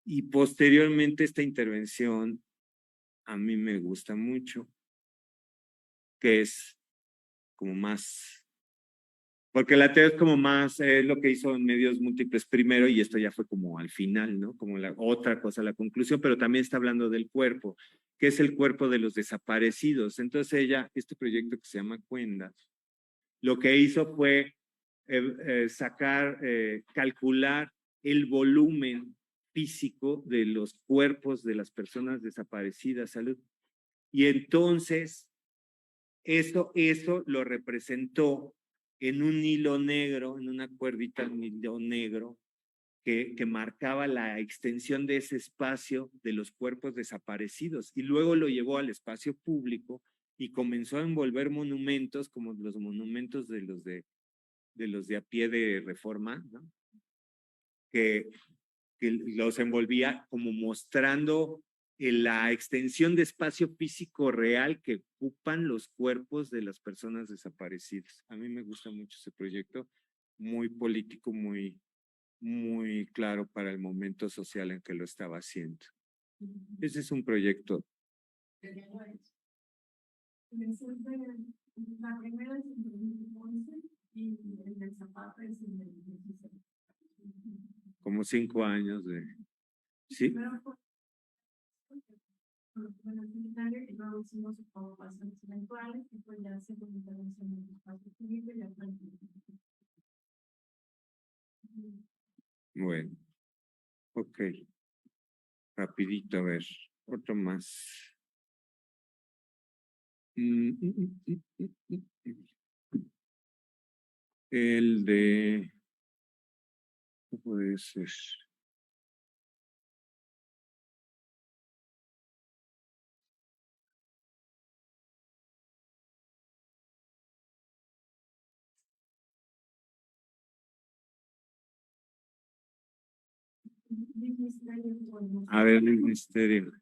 Y posteriormente esta intervención a mí me gusta mucho, que es como más, porque la TEO es como más, es lo que hizo en medios múltiples primero y esto ya fue como al final, ¿no? Como la otra cosa, la conclusión, pero también está hablando del cuerpo, que es el cuerpo de los desaparecidos. Entonces ella, este proyecto que se llama Cuenda, lo que hizo fue calcular el volumen físico de los cuerpos de las personas desaparecidas, salud. Y entonces eso lo representó en un hilo negro, en una cuerdita, un hilo negro, que marcaba la extensión de ese espacio de los cuerpos desaparecidos. Y luego lo llevó al espacio público y comenzó a envolver monumentos como los monumentos de los de a pie de Reforma, ¿no? que los envolvía como mostrando la extensión de espacio físico real que ocupan los cuerpos de las personas desaparecidas. A mí me gusta mucho ese proyecto, muy político, muy claro para el momento social en que lo estaba haciendo. Ese es un proyecto. La primera es en 2011 y el del Zapata es en el 2016. Como 5 años de... ¿Sí? Bueno, al final, y luego hicimos ocupaciones eventuales, y pues ya se intervención en el espacio público y ya fue. Bueno, ok. Rapidito, a ver, otro más. El de... ¿Qué puede ser? A ver, el misterio.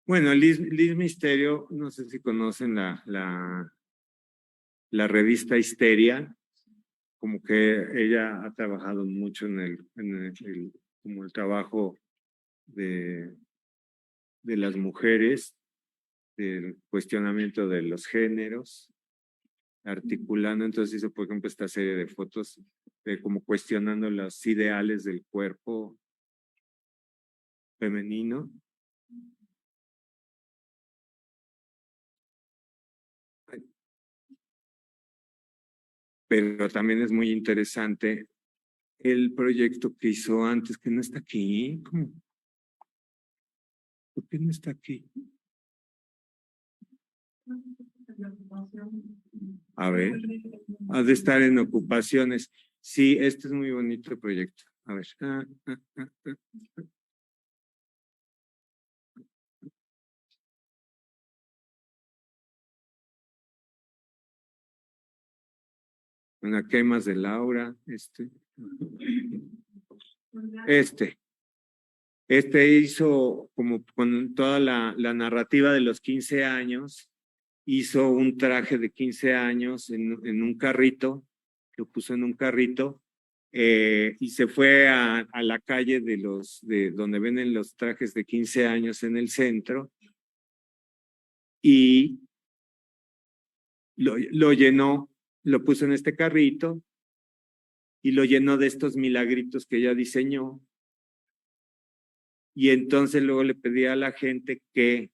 Bueno, Liz Misterio, no sé si conocen la revista Histeria, como que ella ha trabajado mucho como el trabajo de las mujeres, del cuestionamiento de los géneros, articulando, entonces hizo, por ejemplo, esta serie de fotos como cuestionando los ideales del cuerpo femenino. Pero también es muy interesante el proyecto que hizo antes, que no está aquí. ¿Cómo? ¿Por qué no está aquí? A ver, ha de estar en ocupaciones. Sí, este es muy bonito proyecto. A ver. Una quemas de Laura, Este hizo como con toda la narrativa de los 15 años, hizo un traje de 15 años en un carrito, lo puso en un carrito y se fue a la calle de donde venden los trajes de 15 años en el centro y lo llenó, lo puso en este carrito y lo llenó de estos milagritos que ella diseñó. Y entonces luego le pedía a la gente que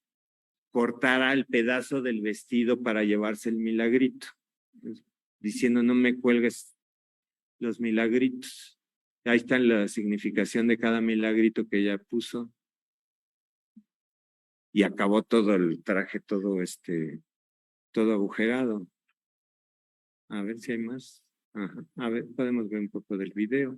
cortara el pedazo del vestido para llevarse el milagrito, diciendo no me cuelgues los milagritos. Ahí está la significación de cada milagrito que ella puso. Y acabó todo el traje, todo agujerado. A ver si hay más. Ajá. A ver, podemos ver un poco del video.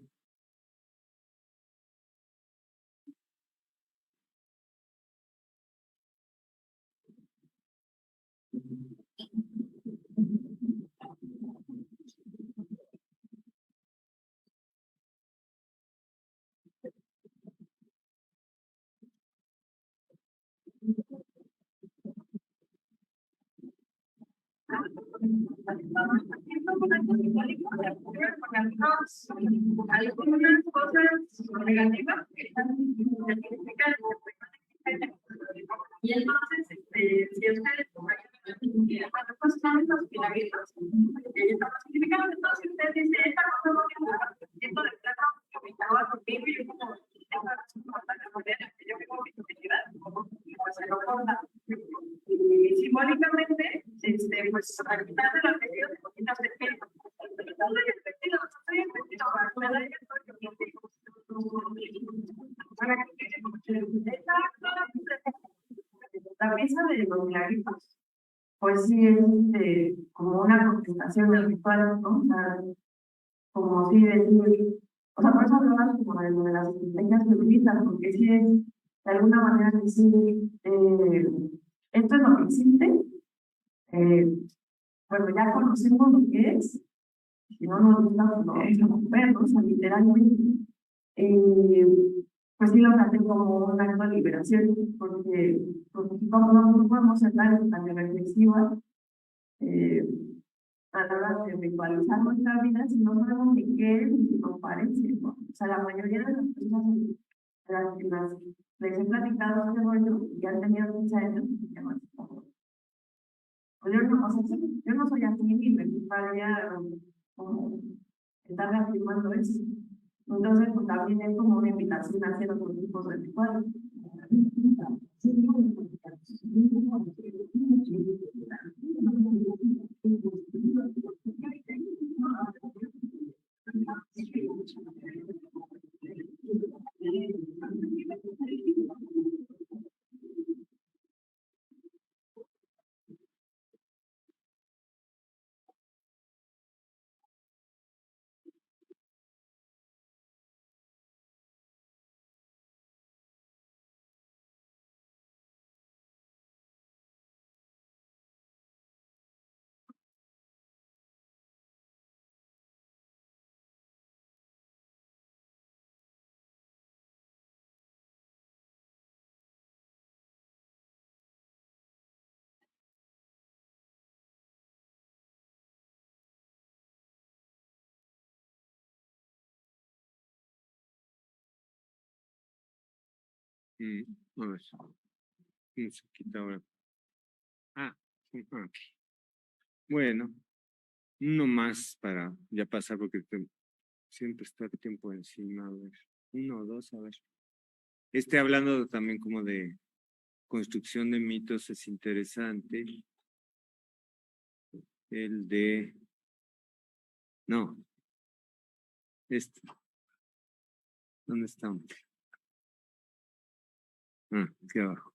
Algunas cosas negativas que están identificadas. Y entonces, si ustedes cuando pues son estos filamentos, estamos significando, entonces usted dice, esta cosa no tiene un de plata que me estaba conmigo y yo como, yo que como mi utilidad, pues se lo corta. Y simbólicamente, pues al quitar de la vestido, se quitas el pelo. La pieza de los milagritos, pues sí es como una contestación del ritual, ¿no? O sea, como si decir, o sea, por eso hablamos como de las estrategias que utilizan, porque sí es de alguna manera decir, esto es lo que existe, bueno, ya conocemos lo que es, si no nos gusta, pues lo vamos a romper, ¿no? O sea, literalmente. Pues sí lo traté como un acto de liberación, porque como no podemos ser tan reflexivas a la hora de ritualizar nuestra vida si no sabemos ni qué es ni si nos parece, ¿no? O sea, la mayoría de las personas a las que les he platicado este rollo y han tenido 15 años, ya no pues yo no, o sea, sí, yo no soy así ni me gustaría como estar reafirmando eso. Entonces, pues también es como una invitación a hacer otros tipos de rituales. A ver, vamos a quitar ahora. Ok. Bueno, uno más para ya pasar porque siempre está el tiempo encima. A ver, uno o dos, a ver. Hablando también como de construcción de mitos es interesante. El de... No. ¿Dónde estamos? Aquí abajo.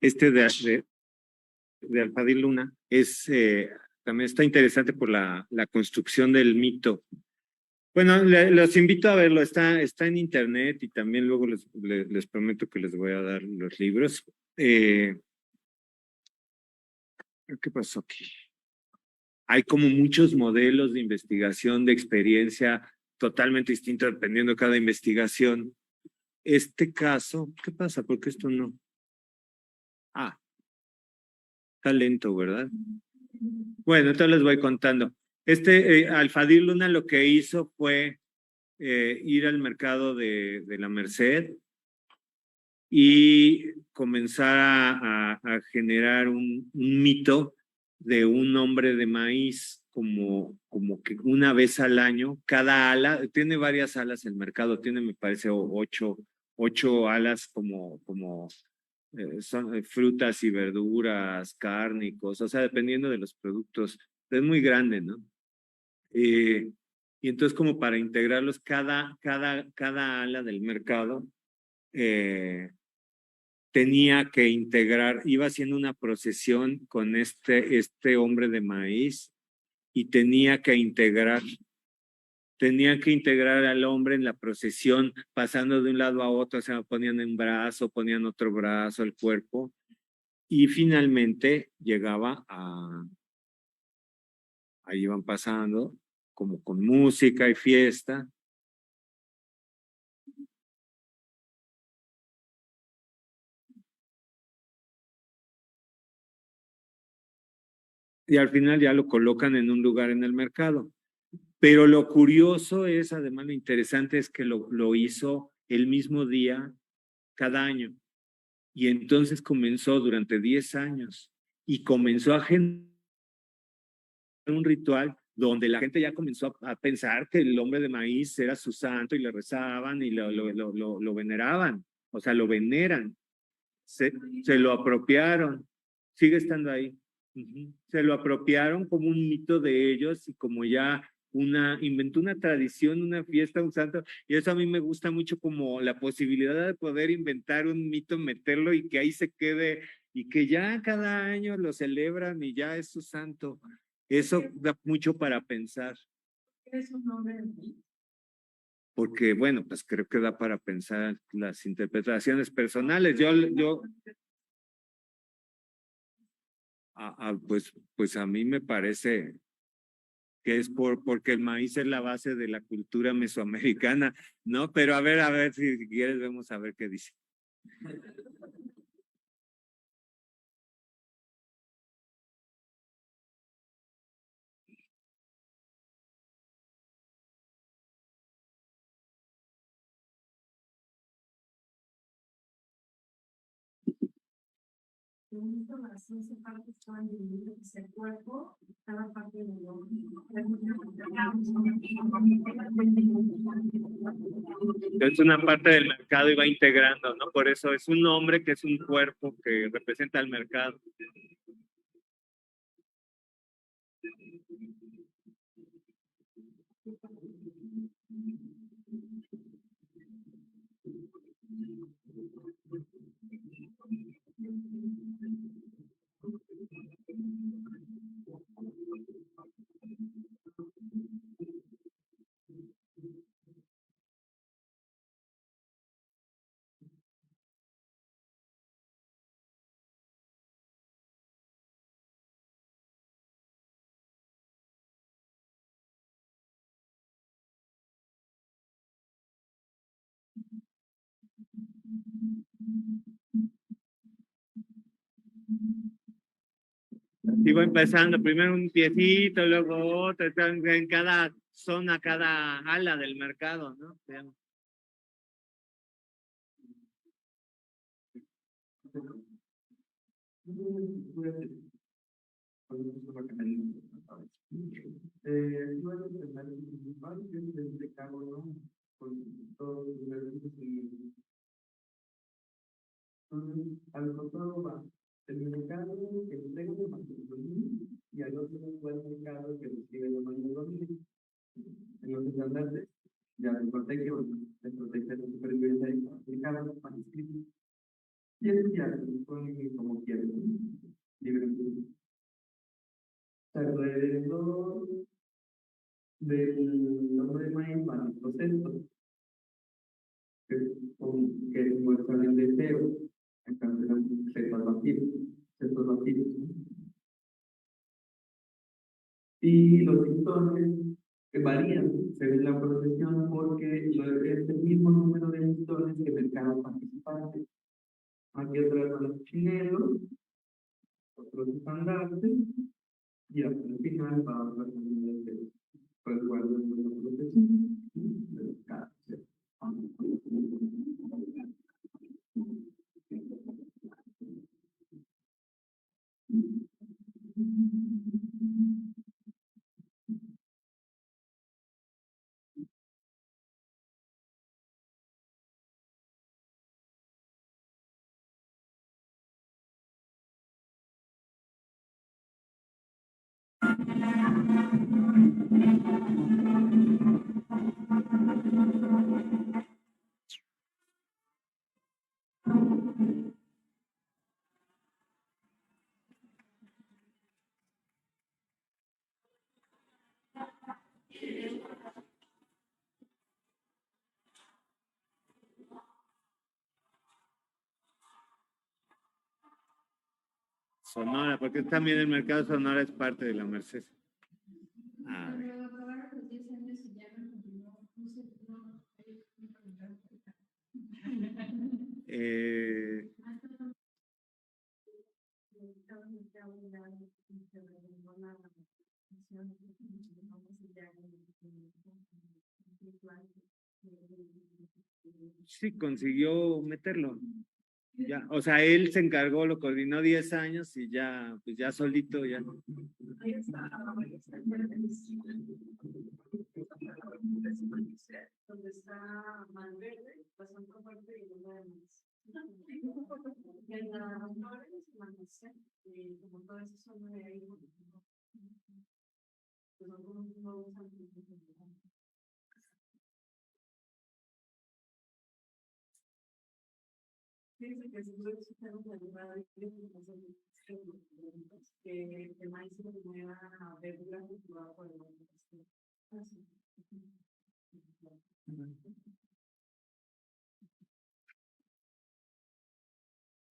De Alfadir Luna también está interesante por la construcción del mito. Bueno, los invito a verlo, está en internet y también luego les prometo que les voy a dar los libros. ¿Qué pasó aquí? Hay como muchos modelos de investigación, de experiencia totalmente distintos dependiendo de cada investigación. Este caso, ¿qué pasa? ¿Por qué esto no? Está lento, ¿verdad? Bueno, entonces les voy contando. Alfadir Luna lo que hizo fue ir al mercado de la Merced y comenzar a generar un mito de un hombre de maíz como que una vez al año, cada ala, tiene varias alas el mercado, tiene me parece ocho alas como son frutas y verduras, cárnicos, o sea, dependiendo de los productos, es muy grande, ¿no? Y entonces como para integrarlos, cada ala del mercado tenía que integrar, iba haciendo una procesión con este hombre de maíz y tenía que integrar tenían que integrar al hombre en la procesión, pasando de un lado a otro, o sea, ponían un brazo, ponían otro brazo, el cuerpo, y finalmente llegaba a, ahí iban pasando, como con música y fiesta. Y al final ya lo colocan en un lugar en el mercado. Pero lo curioso es, además lo interesante es que lo hizo el mismo día cada año. Y entonces comenzó durante 10 años y comenzó a generar un ritual donde la gente ya comenzó a pensar que el hombre de maíz era su santo y le rezaban y lo veneraban, o sea, lo veneran. Se lo apropiaron, sigue estando ahí. Se lo apropiaron como un mito de ellos y como ya inventó una tradición, una fiesta, un santo, y eso a mí me gusta mucho como la posibilidad de poder inventar un mito, meterlo y que ahí se quede y que ya cada año lo celebran y ya es su santo. Eso da mucho para pensar. ¿Es un nombre de mí? Porque, bueno, pues creo que da para pensar las interpretaciones personales. Pues a mí me parece que es porque el maíz es la base de la cultura mesoamericana, ¿no? Pero a ver, si quieres, vamos a ver qué dice. Las 11 partes estaban divididas en el cuerpo, cada parte del hombre. Es una parte del mercado y va integrando, ¿no? Por eso es un hombre que es un cuerpo que representa al mercado. Iba empezando primero un piecito, luego otro, en cada zona, cada ala del mercado, ¿no? Al costado va el mercado que entrega de mayordomía y al otro va el mercado que recibe de mayordomía. En los estandartes, ya el protege la supervivencia de cada manuscrito. Y el ya se pone como quiere, libremente. Alrededor del nombre de maíz van los procesos, que muestran el deseo. Entonces, sexos vacíos. Y los listones varían según la procesión porque es el mismo número de listones que mercados participantes. Aquí otra son los chineros, otros estandartes, y hasta el final va a hablar de resguardo de la procesión de los casos. Sonora, porque también el mercado Sonora es parte de la Merced. A ver. Sí, consiguió meterlo. Ya, o sea, él se encargó, lo coordinó 10 años y ya, pues ya solito, ya. Ahí está, donde está Malverde, pasando por parte y luego además. Y en las flores, como toda esa zona de ahí, pues son como nuevos antiguos. Fíjense que si no escuchamos la llamada de que el maíz se ponía a verdura cultivada por el maíz. Así.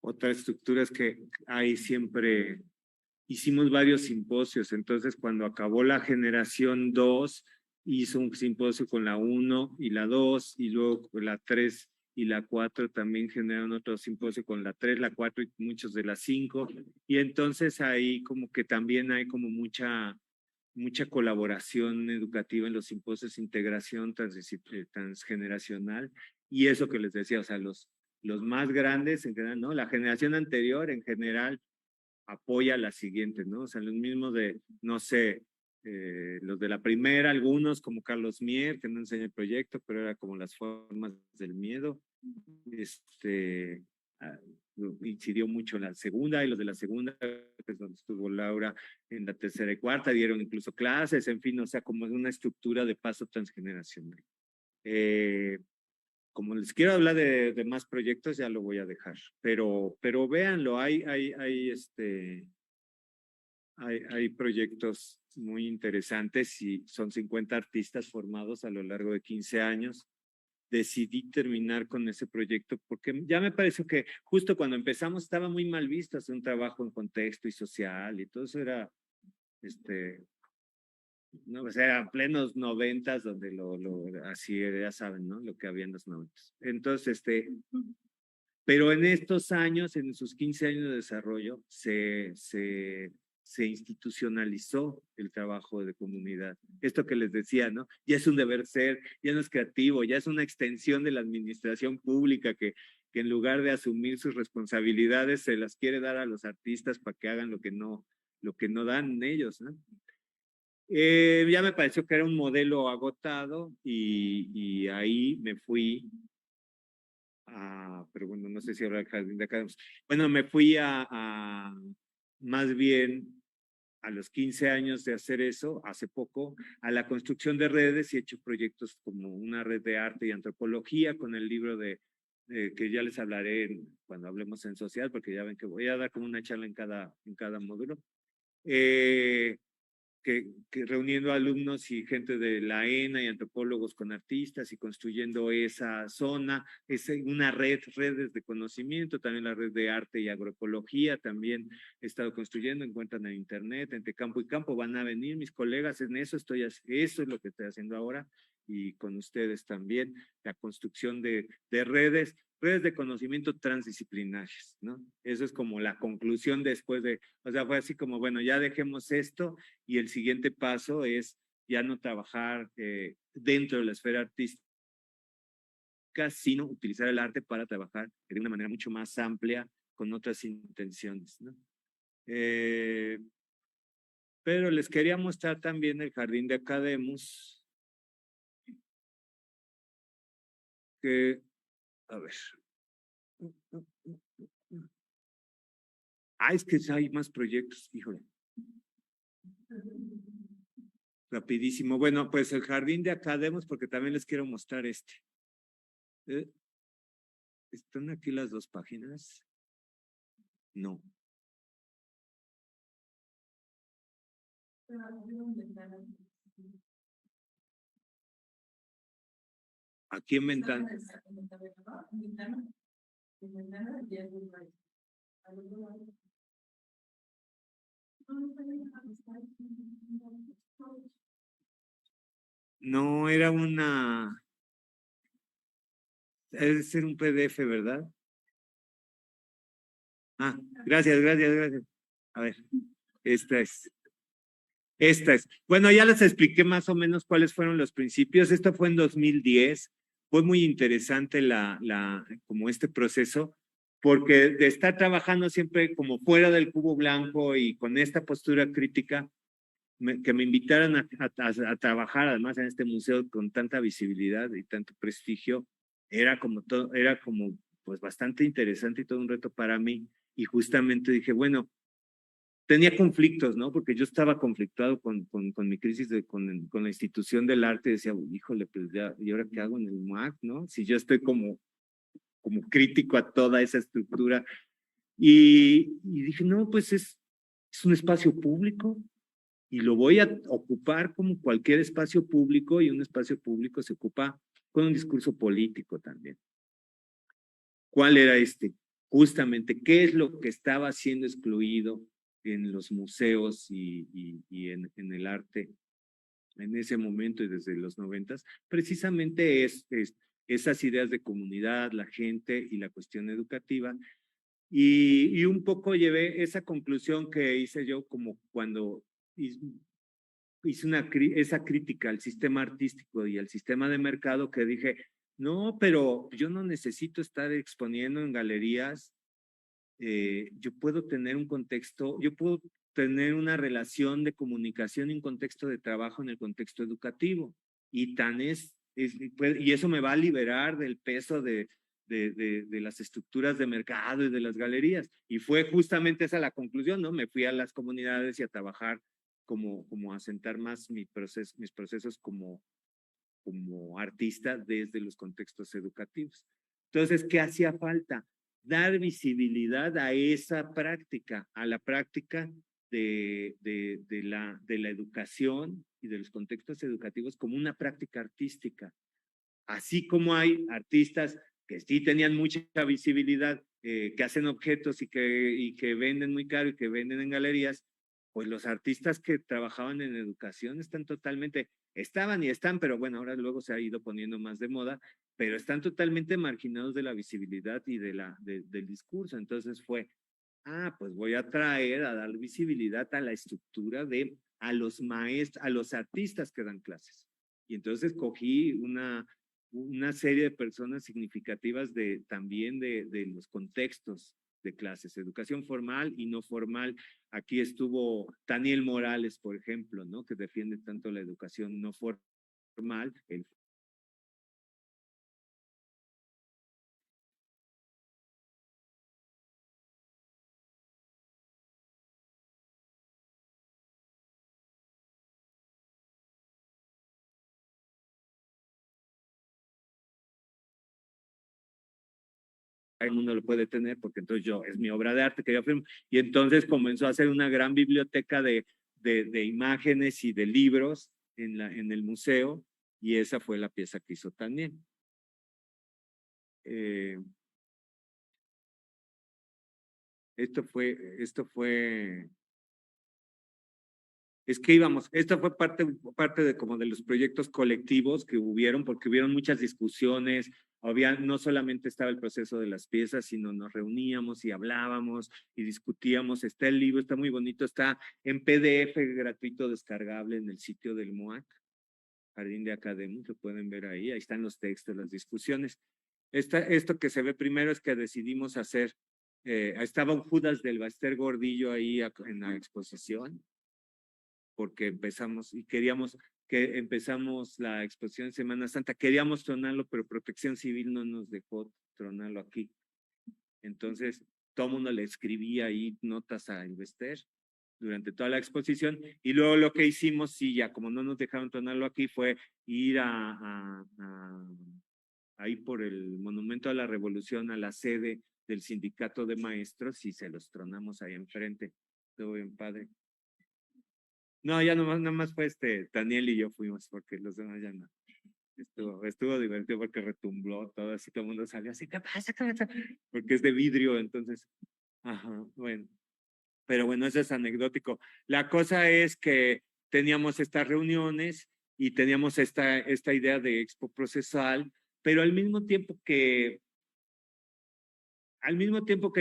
Otra estructura es que hay siempre, hicimos varios simposios, entonces cuando acabó la generación 2, hizo un simposio con la 1 y la 2, y luego con la 3 y la 4 también generaron otro simposio con la 3, la 4 y muchos de la 5, y entonces ahí como que también hay como mucha colaboración educativa en los simposios de integración transgeneracional, y eso que les decía, o sea, los más grandes en general, ¿no? La generación anterior en general apoya a la siguiente, ¿no? O sea, los mismos de, no sé, los de la primera, algunos como Carlos Mier, que no enseña el proyecto, pero era como las formas del miedo. Ah, incidió mucho en la segunda, y los de la segunda, que es donde estuvo Laura, en la tercera y cuarta, dieron incluso clases, en fin, o sea, como es una estructura de paso transgeneracional. Como les quiero hablar de más proyectos, ya lo voy a dejar, pero véanlo, hay proyectos muy interesantes y son 50 artistas formados a lo largo de 15 años. Decidí terminar con ese proyecto porque ya me pareció que justo cuando empezamos estaba muy mal visto hacer un trabajo en contexto y social, y todo eso era, no, o sea, eran plenos 90s donde así ya saben, ¿no? Lo que había en los 90s. Entonces, pero en estos años, en sus 15 años de desarrollo, se institucionalizó el trabajo de comunidad. Esto que les decía, ¿no? Ya es un deber ser, ya no es creativo, ya es una extensión de la administración pública que en lugar de asumir sus responsabilidades se las quiere dar a los artistas para que hagan lo que no dan ellos, ¿no? Ya me pareció que era un modelo agotado y ahí me fui pero bueno, no sé si habrá el jardín de acá. Bueno, me fui más bien a los 15 años de hacer eso, hace poco, a la construcción de redes, y he hecho proyectos como una red de arte y antropología con el libro que ya les hablaré cuando hablemos en social, porque ya ven que voy a dar como una charla en cada módulo. Que reuniendo alumnos y gente de la ENA y antropólogos con artistas y construyendo esa zona, es una redes de conocimiento, también la red de arte y agroecología, también he estado construyendo, encuentran en internet, entre campo y campo, van a venir mis colegas, en eso eso es lo que estoy haciendo ahora, y con ustedes también, la construcción de redes de conocimiento transdisciplinarias, ¿no? Eso es como la conclusión después o sea, fue así como, bueno, ya dejemos esto, y el siguiente paso es ya no trabajar dentro de la esfera artística, sino utilizar el arte para trabajar de una manera mucho más amplia con otras intenciones, ¿no? Pero les quería mostrar también el jardín de Academus, que, a ver. Es que hay más proyectos, híjole. Rapidísimo. Bueno, pues el jardín de Academus, porque también les quiero mostrar este. ¿Están aquí las dos páginas? No. Aquí en Ventana. No, era una... Debe ser un PDF, ¿verdad? Ah, gracias, gracias, gracias. A ver, esta es. Esta es. Bueno, ya les expliqué más o menos cuáles fueron los principios. Esto fue en 2010. Fue muy interesante como este proceso, porque de estar trabajando siempre como fuera del cubo blanco y con esta postura crítica, que me invitaran a trabajar además en este museo con tanta visibilidad y tanto prestigio, era como todo, era como pues bastante interesante y todo un reto para mí. Y justamente dije, bueno, tenía conflictos, ¿no? Porque yo estaba conflictuado con mi crisis con la institución del arte. Decía, híjole, pues ya, ¿y ahora qué hago en el MUAC, no? Si yo estoy como crítico a toda esa estructura. Y dije, no, pues es un espacio público y lo voy a ocupar como cualquier espacio público, y un espacio público se ocupa con un discurso político también. ¿Cuál era este? Justamente, ¿qué es lo que estaba siendo excluido en los museos y en el arte en ese momento y desde los 90s? Precisamente es esas ideas de comunidad, la gente y la cuestión educativa. Y un poco llevé esa conclusión que hice yo como cuando hice esa crítica al sistema artístico y al sistema de mercado, que dije, no, pero yo no necesito estar exponiendo en galerías. Yo puedo tener un contexto, yo puedo tener una relación de comunicación y un contexto de trabajo en el contexto educativo. Y y eso me va a liberar del peso de las estructuras de mercado y de las galerías. Y fue justamente esa la conclusión, ¿no? Me fui a las comunidades y a trabajar como a sentar más mis procesos como artista desde los contextos educativos. Entonces, ¿qué hacía falta? Dar visibilidad a esa práctica, a la práctica de la educación y de los contextos educativos como una práctica artística. Así como hay artistas que sí tenían mucha visibilidad, que hacen objetos y que venden muy caro y que venden en galerías, pues los artistas que trabajaban en educación estaban y están, pero bueno, ahora luego se ha ido poniendo más de moda, pero están totalmente marginados de la visibilidad y del discurso. Entonces pues voy a dar visibilidad a la estructura a los maestros, a los artistas que dan clases. Y entonces cogí una serie de personas significativas también de los contextos de clases, educación formal y no formal. Aquí estuvo Daniel Morales, por ejemplo, ¿no? Que defiende tanto la educación no formal, el mundo lo puede tener, porque entonces es mi obra de arte que yo firmo. Y entonces comenzó a hacer una gran biblioteca de imágenes y de libros en el museo, y esa fue la pieza que hizo también. Esto fue, es que esto fue parte de como de los proyectos colectivos que hubieron, porque hubieron muchas discusiones, no solamente estaba el proceso de las piezas, sino nos reuníamos y hablábamos y discutíamos. Está el libro, está muy bonito, está en PDF gratuito descargable en el sitio del MUAC, Jardín de Academia, lo pueden ver ahí están los textos, las discusiones. Esto que se ve primero es que decidimos hacer, estaba un Judas del Baster Gordillo ahí en la exposición, porque empezamos la exposición en Semana Santa, queríamos tronarlo, pero Protección Civil no nos dejó tronarlo aquí. Entonces, todo el mundo le escribía ahí notas a Invester durante toda la exposición, y luego lo que hicimos, sí, ya como no nos dejaron tronarlo aquí, fue ir ahí por el Monumento a la Revolución, a la sede del Sindicato de Maestros, y se los tronamos ahí enfrente. Estuvo bien padre. No, ya nomás fue Daniel y yo fuimos, porque los demás ya no. Estuvo divertido porque retumbló todo, así todo el mundo salió así, ¿qué pasa? Porque es de vidrio, entonces, ajá, bueno. Pero bueno, eso es anecdótico. La cosa es que teníamos estas reuniones y teníamos esta idea de expo procesal, pero al mismo tiempo que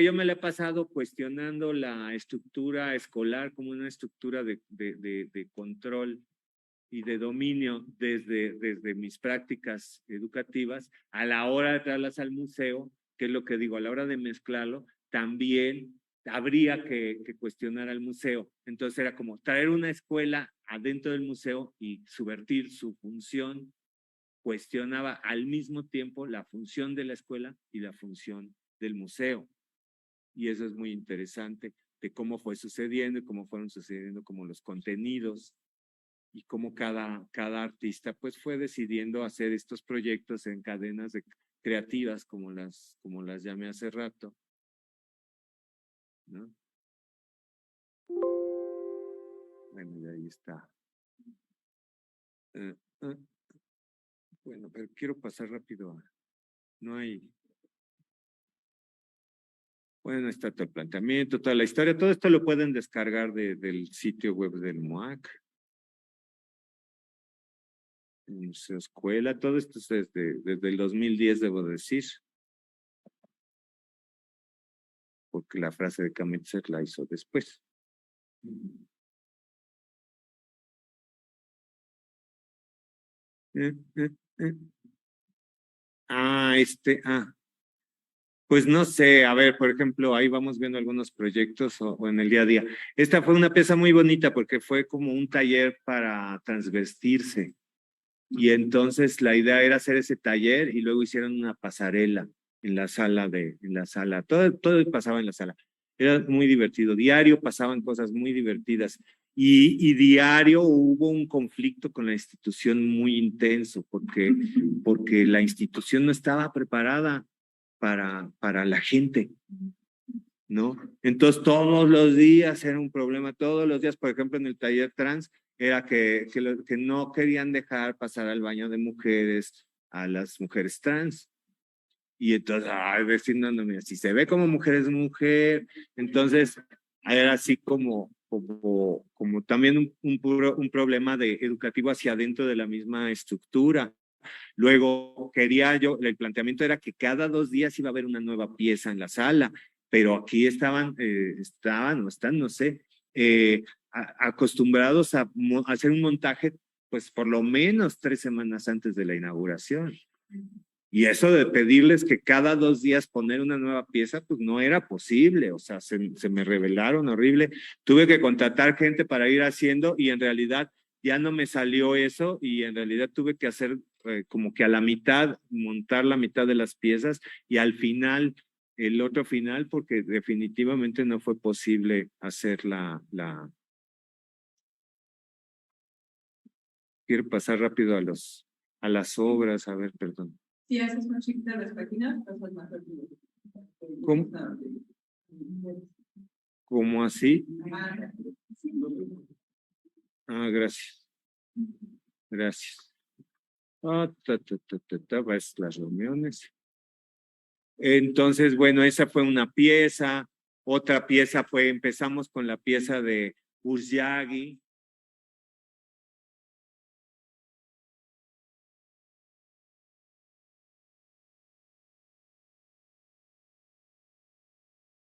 yo me la he pasado cuestionando la estructura escolar como una estructura de control y de dominio desde mis prácticas educativas, a la hora de traerlas al museo, que es lo que digo, a la hora de mezclarlo, también habría que cuestionar al museo. Entonces era como traer una escuela adentro del museo y subvertir su función, cuestionaba al mismo tiempo la función de la escuela y la función del museo. Y eso es muy interesante, de cómo fue sucediendo y cómo fueron sucediendo como los contenidos y cómo cada artista pues fue decidiendo hacer estos proyectos en cadenas creativas como las llamé hace rato, ¿no? Bueno, y ahí está. Bueno, pero quiero pasar rápido a... No hay... Bueno, está todo el planteamiento, toda la historia, todo esto lo pueden descargar del sitio web del MUAC. El Museo Escuela, todo esto es desde el 2010, debo decir. Porque la frase de Kametzer la hizo después. Pues no sé, a ver, por ejemplo, ahí vamos viendo algunos proyectos o en el día a día. Esta fue una pieza muy bonita porque fue como un taller para transvestirse. Y entonces la idea era hacer ese taller y luego hicieron una pasarela en la sala todo pasaba en la sala. Era muy divertido. Diario pasaban cosas muy divertidas. Y diario hubo un conflicto con la institución muy intenso porque la institución no estaba preparada para la gente, ¿no? Entonces todos los días era un problema, todos los días, por ejemplo, en el taller trans, era que no querían dejar pasar al baño de mujeres a las mujeres trans. Y entonces, vecino, no, mira, si se ve como mujer es mujer, entonces era así como también un problema educativo hacia adentro de la misma estructura. Luego el planteamiento era que cada 2 días iba a haber una nueva pieza en la sala, pero aquí estaban, no sé, acostumbrados a hacer un montaje, pues por lo menos 3 semanas antes de la inauguración. Y eso de pedirles que cada 2 días poner una nueva pieza, pues no era posible, o sea, se me revelaron horrible. Tuve que contratar gente para ir haciendo y en realidad ya no me salió eso y en realidad tuve que hacer como que a la mitad, montar la mitad de las piezas y al final, el otro final, porque definitivamente no fue posible hacer Quiero pasar rápido a las obras, a ver, perdón. Si haces una chiquita de las páginas, pasas más rápido. ¿Cómo? ¿Cómo así? Gracias. Gracias. Ves las reuniones. Entonces, bueno, esa fue una pieza. Otra pieza empezamos con la pieza de Urs Yagi,